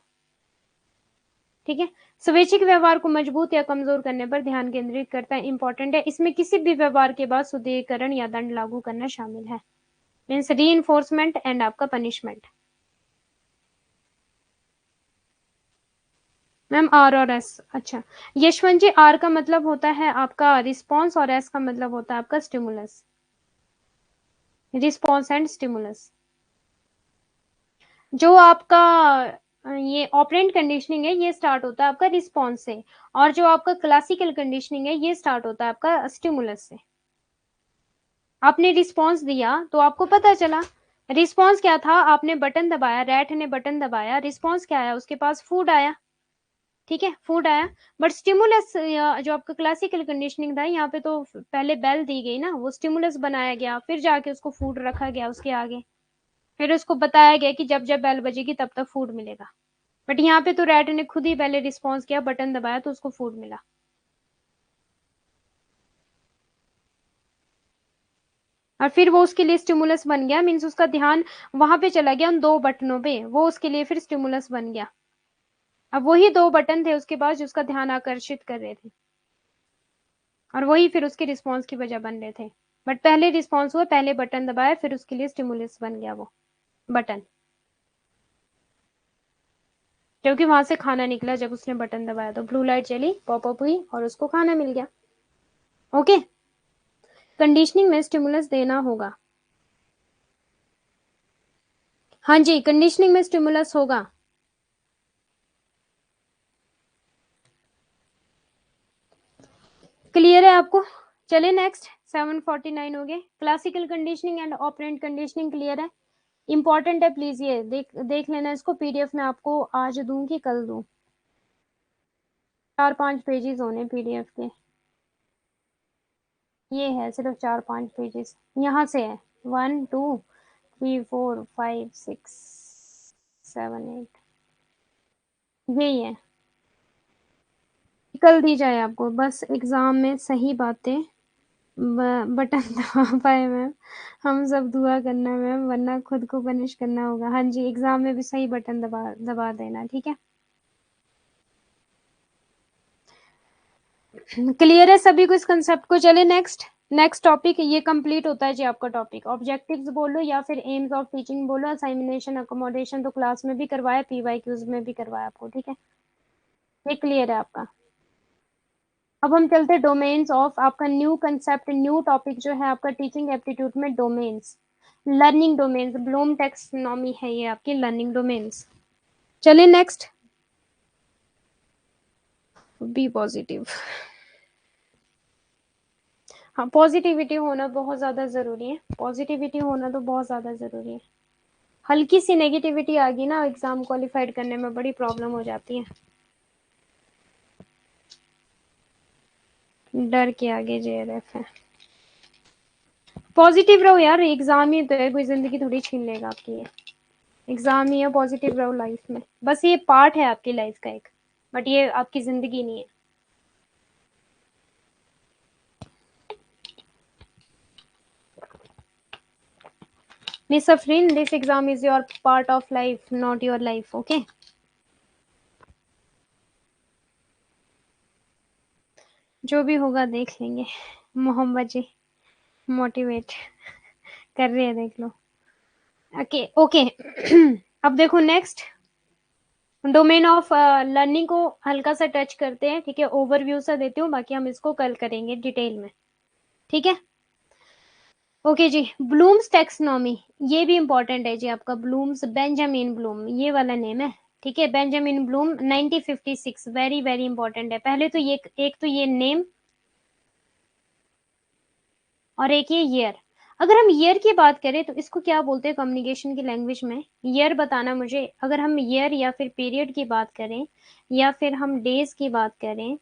ठीक है, स्वैच्छिक व्यवहार को मजबूत या कमजोर करने पर ध्यान केंद्रित करता है, इंपॉर्टेंट है। इसमें किसी भी व्यवहार के बाद सुदृढ़ीकरण या दंड लागू करना शामिल है, मीन्स री एंड आपका पनिशमेंट। मैम आर और एस, अच्छा यशवंत जी, आर का मतलब होता है आपका रिस्पॉन्स और एस का मतलब होता है आपका स्टिमुलस, रिस्पॉन्स एंड स्टिमुलस। जो आपका ये ऑपरेंट कंडीशनिंग है, ये स्टार्ट होता है आपका रिस्पॉन्स से, और जो आपका क्लासिकल कंडीशनिंग है ये स्टार्ट होता है आपका स्टिमुलस से। आपने रिस्पॉन्स दिया तो आपको पता चला, रिस्पॉन्स क्या था, आपने बटन दबाया, रैट ने बटन दबाया, रिस्पॉन्स क्या आया, उसके पास फूड आया। ठीक है, फूड आया, बट स्टिमुलस जो आपका क्लासिकल कंडीशनिंग था, यहाँ पे तो पहले बेल दी गई ना, वो स्टिमुलस बनाया गया, फिर जाके उसको फूड रखा गया उसके आगे, फिर उसको बताया गया कि जब जब बेल बजेगी तब तक फूड मिलेगा। बट यहाँ पे तो रैट ने खुद ही पहले रिस्पॉन्स किया, बटन दबाया तो उसको फूड मिला। और फिर वो उसके लिए स्टिमुलस बन गया, मीन्स उसका ध्यान वहां पे चला गया उन दो बटनों पे, वो उसके लिए फिर स्टिमुलस बन गया। अब वही दो बटन थे उसके पास जो उसका ध्यान आकर्षित कर रहे थे, और वही फिर उसके रिस्पॉन्स की वजह बन रहे थे। बट पहले रिस्पॉन्स हुआ, पहले बटन दबाया, फिर उसके लिए स्टिमुलस बन गया वो बटन, क्योंकि वहां से खाना निकला जब उसने बटन दबाया, तो ब्लू लाइट जली, पॉपअप हुई और उसको खाना मिल गया। ओके, कंडीशनिंग में स्टिमुलस देना होगा, हाँ जी, कंडीशनिंग में स्टिमुलस होगा। क्लियर है आपको? चले नेक्स्ट, 749 हो गए। Classical conditioning and operant conditioning clear है, इंपॉर्टेंट है, प्लीज ये देख लेना इसको, पीडीएफ में आपको आज दूं कि कल दूं, 4-5 पेजेस होने पीडीएफ के, ये है सिर्फ 4-5 पेजेस, यहाँ से है 1 2 3 4 5 6 7 8, यही है, कल दी जाए आपको, बस एग्जाम में सही बातें बटन दबा पाए मैम, हम सब दुआ करना मैम, वरना खुद को पनिश करना होगा। हाँ जी, एग्जाम में भी सही बटन दबा दबा देना, ठीक है। क्लियर है सभी को इस कंसेप्ट को? चले नेक्स्ट। नेक्स्ट टॉपिक ये कंप्लीट होता है जी आपका टॉपिक। ऑब्जेक्टिव्स बोलो या फिर एम्स ऑफ टीचिंग बोलो, असाइनमेंट अकोमोडेशन तो क्लास में भी करवाया, पीवाईक्यूज में भी करवाया आपको, ठीक है। ये क्लियर है आपका। अब हम चलते डोमेन्स ऑफ, आपका न्यू कंसेप्ट, न्यू टॉपिक जो है आपका टीचिंग एप्टीट्यूड में, domains, learning domains, Bloom taxonomy है ये आपकी लर्निंग डोमेन्स। चलिए नेक्स्ट, बी पॉजिटिव। हाँ, पॉजिटिविटी होना बहुत ज्यादा जरूरी है, पॉजिटिविटी होना तो बहुत ज्यादा जरूरी है। हल्की सी नेगेटिविटी आ गई ना, एग्जाम क्वालिफाइड करने में बड़ी प्रॉब्लम हो जाती है। डर के आगे जेआरएफ है। पॉजिटिव रहो यार, एग्जाम ही तो है, कोई जिंदगी थोड़ी छीन लेगा आपकी ये। एग्जाम ही है, पॉजिटिव रहो लाइफ में, बस ये पार्ट है आपकी लाइफ का एक, बट ये आपकी जिंदगी नहीं है। Miss Afreen, this exam is your part of life, not your life, okay. जो भी होगा देख लेंगे। मोहम्मद जी मोटिवेट कर रहे हैं, देख लो। Okay okay. अब देखो नेक्स्ट, डोमेन ऑफ लर्निंग को हल्का सा टच करते हैं, ठीक है। ओवरव्यू सा देती हूँ, बाकी हम इसको कल करेंगे डिटेल में, ठीक है। ओके जी, ब्लूम्स टेक्सोनॉमी, ये भी इंपॉर्टेंट है जी आपका। ब्लूम्स, बेंजामिन ब्लूम ये वाला नेम है, ठीक है। Benjamin Bloom 1956, very very important है। पहले तो ये एक तो ये नेम और एक ये ईयर। अगर हम ईयर की बात करें तो इसको क्या बोलते हैं कम्युनिकेशन की लैंग्वेज में, ईयर बताना मुझे। अगर हम ईयर या फिर पीरियड की बात करें या फिर हम डेज की बात करें,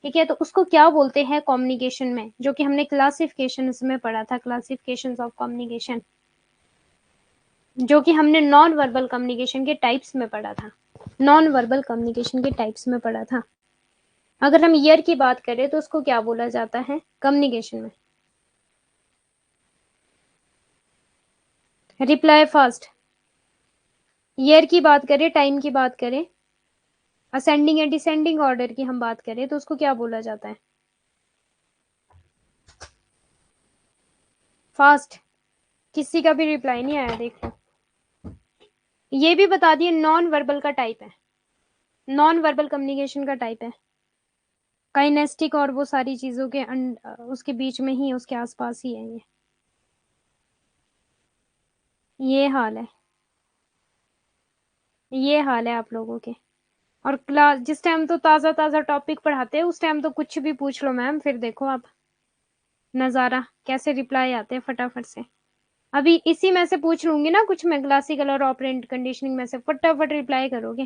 ठीक है, तो उसको क्या बोलते हैं कम्युनिकेशन में, जो कि हमने क्लासिफिकेशन में पढ़ा था, क्लासिफिकेशन ऑफ कम्युनिकेशन, जो कि हमने नॉन वर्बल कम्युनिकेशन के टाइप्स में पढ़ा था, नॉन वर्बल कम्युनिकेशन के टाइप्स में पढ़ा था। अगर हम ईयर की बात करें तो उसको क्या बोला जाता है कम्युनिकेशन में? Reply fast. ईयर की बात करें, टाइम की बात करें, असेंडिंग या डिसेंडिंग ऑर्डर की हम बात करें तो उसको क्या बोला जाता है? फास्ट। किसी का भी रिप्लाई नहीं आया, देखो। ये भी बता दिए नॉन वर्बल का टाइप है, नॉन वर्बल कम्युनिकेशन का टाइप है। काइनेस्टिक और वो सारी चीजों के उसके बीच में ही, उसके आसपास ही है ये हाल है, ये हाल है आप लोगों के। और क्लास जिस टाइम तो ताजा ताजा टॉपिक पढ़ाते हैं, उस टाइम तो कुछ भी पूछ लो मैम, फिर देखो आप नजारा कैसे रिप्लाई आते हैं फटाफट से। अभी इसी में से पूछ लूंगी ना कुछ मैं, क्लासिकल और ऑपरेंट कंडीशनिंग में से फटाफट रिप्लाई करोगे।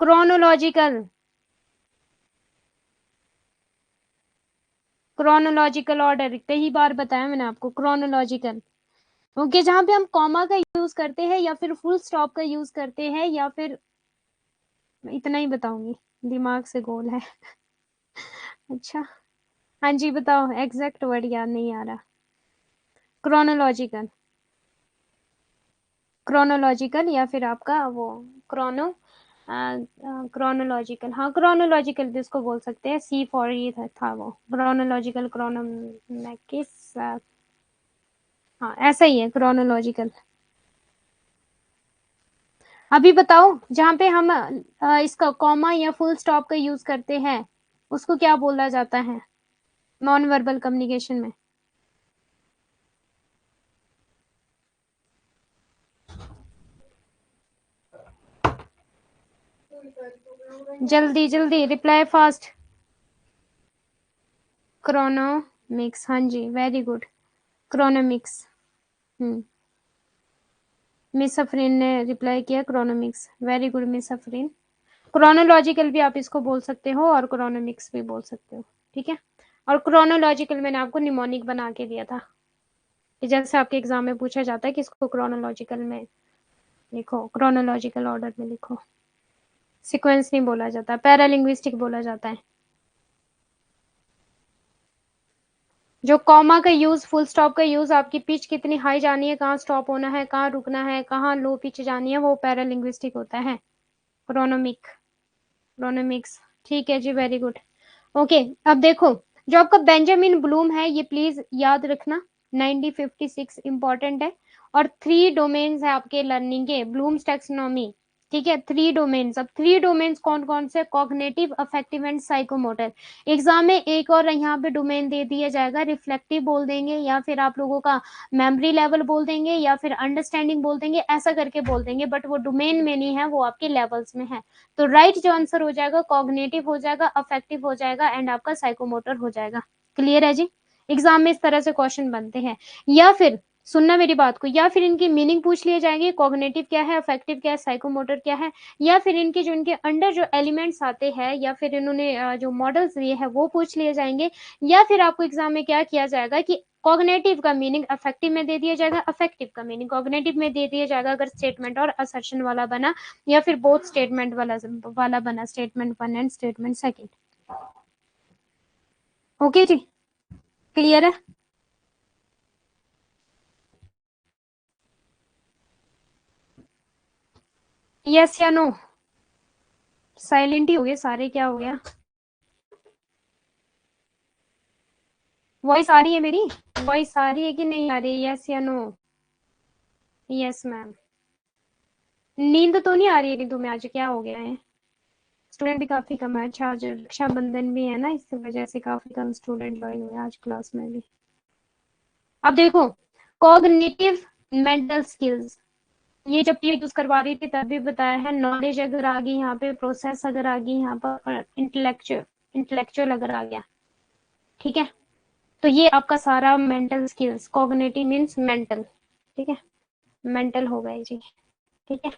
क्रोनोलॉजिकल, क्रोनोलॉजिकल ऑर्डर कई बार बताया मैंने आपको, क्रोनोलॉजिकल। ओके, जहां पे हम कॉमा का यूज करते हैं या फिर फुल स्टॉप का यूज करते हैं या फिर, इतना ही बताऊंगी, दिमाग से गोल है। अच्छा, हाँ जी बताओ, एग्जैक्ट वर्ड याद नहीं आ रहा। क्रोनोलॉजिकल, क्रोनोलॉजिकल या फिर आपका वो क्रोनो, क्रोनोलॉजिकल, हाँ क्रोनोलॉजिकल भी इसको बोल सकते हैं, सी फॉर ये था वो क्रोनोलॉजिकल, क्रोनोमैकिस, हाँ ऐसा ही है क्रोनोलॉजिकल। अभी बताओ, जहाँ पे हम इसका कॉमा या फुल स्टॉप का यूज करते हैं उसको क्या बोला जाता है नॉन वर्बल कम्युनिकेशन में? जल्दी जल्दी रिप्लाई फास्ट। क्रोनोमिक्स, हाँ जी वेरी गुड, क्रोनोमिक्स। हम्म, मिस अफरीन ने रिप्लाई किया chronemics, very good miss Afreen. Chronological भी आप इसको बोल सकते हो और क्रोनोमिक्स भी बोल सकते हो, ठीक है। और क्रोनोलॉजिकल मैंने आपको निमोनिक बना के दिया था, कि जैसे आपके एग्जाम में पूछा जाता है कि इसको क्रोनोलॉजिकल में लिखो, क्रोनोलॉजिकल ऑर्डर में लिखो। सीक्वेंस नहीं बोला जाता, पैरालिंग्विस्टिक बोला जाता है। जो कॉमा का यूज, फुल स्टॉप का यूज, आपकी पिच कितनी हाई जानी है, कहाँ स्टॉप होना है, कहाँ रुकना है, कहाँ लो पिच जानी है, वो पैरालिंग्विस्टिक होता है। क्रोनोमिक, क्रोनोमिक्स, ठीक है जी, वेरी गुड। ओके, अब देखो, जो आपका बेंजामिन ब्लूम है, ये प्लीज याद रखना, 1956 इंपॉर्टेंट है। और 3 डोमेन्स है आपके लर्निंग के, ब्लूम्स टैक्सोनॉमी, ठीक है, 3 डोमेन्स। अब 3 डोमेन्स कौन कौन से? Cognitive, affective and psychomotor. Exam में एक और यहाँ पे डोमेन दे दिया जाएगा, रिफ्लेक्टिव बोल देंगे, या फिर आप लोगों का मेमोरी लेवल बोल देंगे, या फिर अंडरस्टैंडिंग बोल देंगे, ऐसा करके बोल देंगे, बट वो डोमेन में नहीं है, वो आपके लेवल्स में है। तो राइट जो आंसर हो जाएगा, कॉग्निटिव हो जाएगा, अफेक्टिव हो जाएगा, एंड आपका साइकोमोटर हो जाएगा। क्लियर है जी? एग्जाम में इस तरह से क्वेश्चन बनते हैं। या फिर सुनना मेरी बात को, या फिर इनकी मीनिंग पूछ लिए जाएंगे, कॉग्निटिव क्या है, अफेक्टिव क्या है, साइकोमोटर क्या है, या फिर इनके जो इनके अंडर जो एलिमेंट्स आते हैं, या फिर इन्होंने जो मॉडल्स दिए हैं वो पूछ लिए जाएंगे। या फिर आपको एग्जाम में क्या किया जाएगा कि कॉग्निटिव का मीनिंग अफेक्टिव में दे दिया जाएगा, अफेक्टिव का मीनिंग कॉग्निटिव में दे दिया जाएगा, अगर स्टेटमेंट और असर्शन वाला बना, या फिर बोथ स्टेटमेंट वाला बना, statement 1 and statement 2। Okay ji, clear है? यस या नो? साइलेंट ही हो गए सारे, क्या हो गया? वॉइस आ रही है मेरी? वॉइस आ रही है कि नहीं आ रही? यस या नो? Yes ma'am. नींद तो नहीं आ रही है तुम्हें? आज क्या हो गया है? स्टूडेंट भी काफी कम है। अच्छा, आज रक्षाबंधन भी है ना, इस वजह से काफी कम स्टूडेंट ज्वाइन हुए आज क्लास में भी। अब देखो, कॉग्निटिव मेंटल स्किल्स, ये जब ये यूज करवा रही थी तब भी बताया है। नॉलेज अगर आ गई यहाँ पे, प्रोसेस अगर आ गई यहाँ पर, इंटेलेक्चुअल, इंटेलेक्चुअल अगर आ गया, ठीक है, तो ये आपका सारा mental skills, cognitive means mental, ठीक है, मेंटल हो गए जी, ठीक है।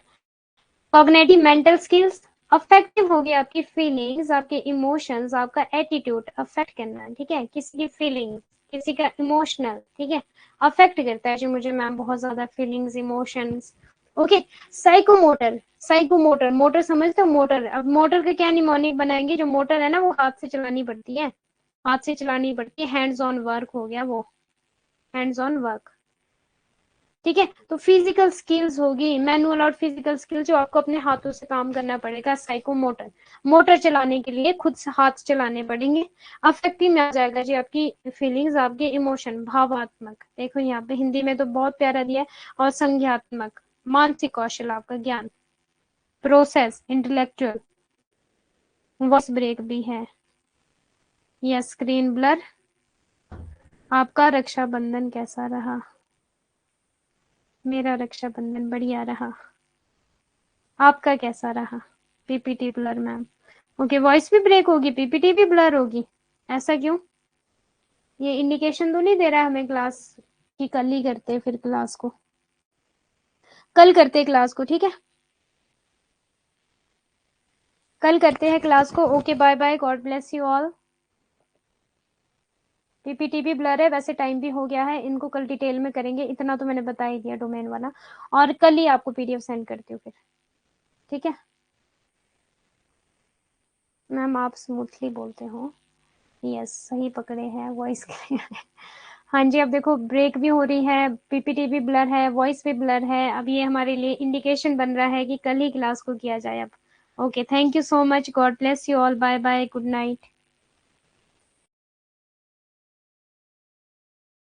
Cognitive mental skills. अफेक्टिव होगी आपकी फीलिंग्स, आपके इमोशंस, आपका एटीट्यूड अफेक्ट करना, ठीक है, किसी की फीलिंग, किसी का इमोशनल, ठीक है, अफेक्ट करता है जी मुझे मैम बहुत ज्यादा, feelings, emotions. Okay. Psychomotor, psychomotor, motor समझते हो? मोटर, अब मोटर का क्या निमोनिक बनाएंगे? जो मोटर है ना, वो हाथ से चलानी पड़ती है, हाथ से चलानी पड़ती है, हैंड्स ऑन वर्क हो गया वो, हैंड्स ऑन वर्क, ठीक है। तो फिजिकल स्किल्स होगी, मैनुअल और फिजिकल स्किल, जो आपको अपने हाथों से काम करना पड़ेगा। साइकोमोटर, मोटर चलाने के लिए खुद से हाथ चलाने पड़ेंगे। अफेक्टिव में आ जाएगा जी आपकी फीलिंग्स, आपके इमोशन, भावात्मक, देखो यहाँ पे हिंदी में तो बहुत प्यारा दिया है। और संज्ञात्मक, मानसिक कौशल, आपका ज्ञान। प्रोसेस, इंटेलेक्चुअल, वॉइस ब्रेक भी है। Yes, screen blur. आपका रक्षाबंधन कैसा रहा? मेरा रक्षाबंधन बढ़िया रहा। आपका कैसा रहा? PPT blur ma'am. Okay, voice भी ब्रेक होगी, पीपीटी भी ब्लर होगी, ऐसा क्यों? ये इंडिकेशन तो नहीं दे रहा है हमें क्लास की? कल ही करते फिर क्लास को, कल करते क्लास को, ठीक है, कल करते हैं क्लास को। Okay, bye bye, god bless you all. PPT भी ब्लर है, वैसे टाइम भी हो गया है, इनको कल डिटेल में करेंगे, इतना तो मैंने बता ही दिया डोमेन वाला, और कल ही आपको पीडीएफ सेंड करती हूँ फिर, ठीक है। मैम आप स्मूथली बोलते हो। यस, सही पकड़े हैं वॉइस के। हाँ जी, अब देखो ब्रेक भी हो रही है, पीपीटी भी ब्लर है, वॉइस भी ब्लर है। अब ये हमारे लिए इंडिकेशन बन रहा है कि कल ही क्लास को किया जाए अब। Okay, thank you so much, god bless you all, bye bye, good night.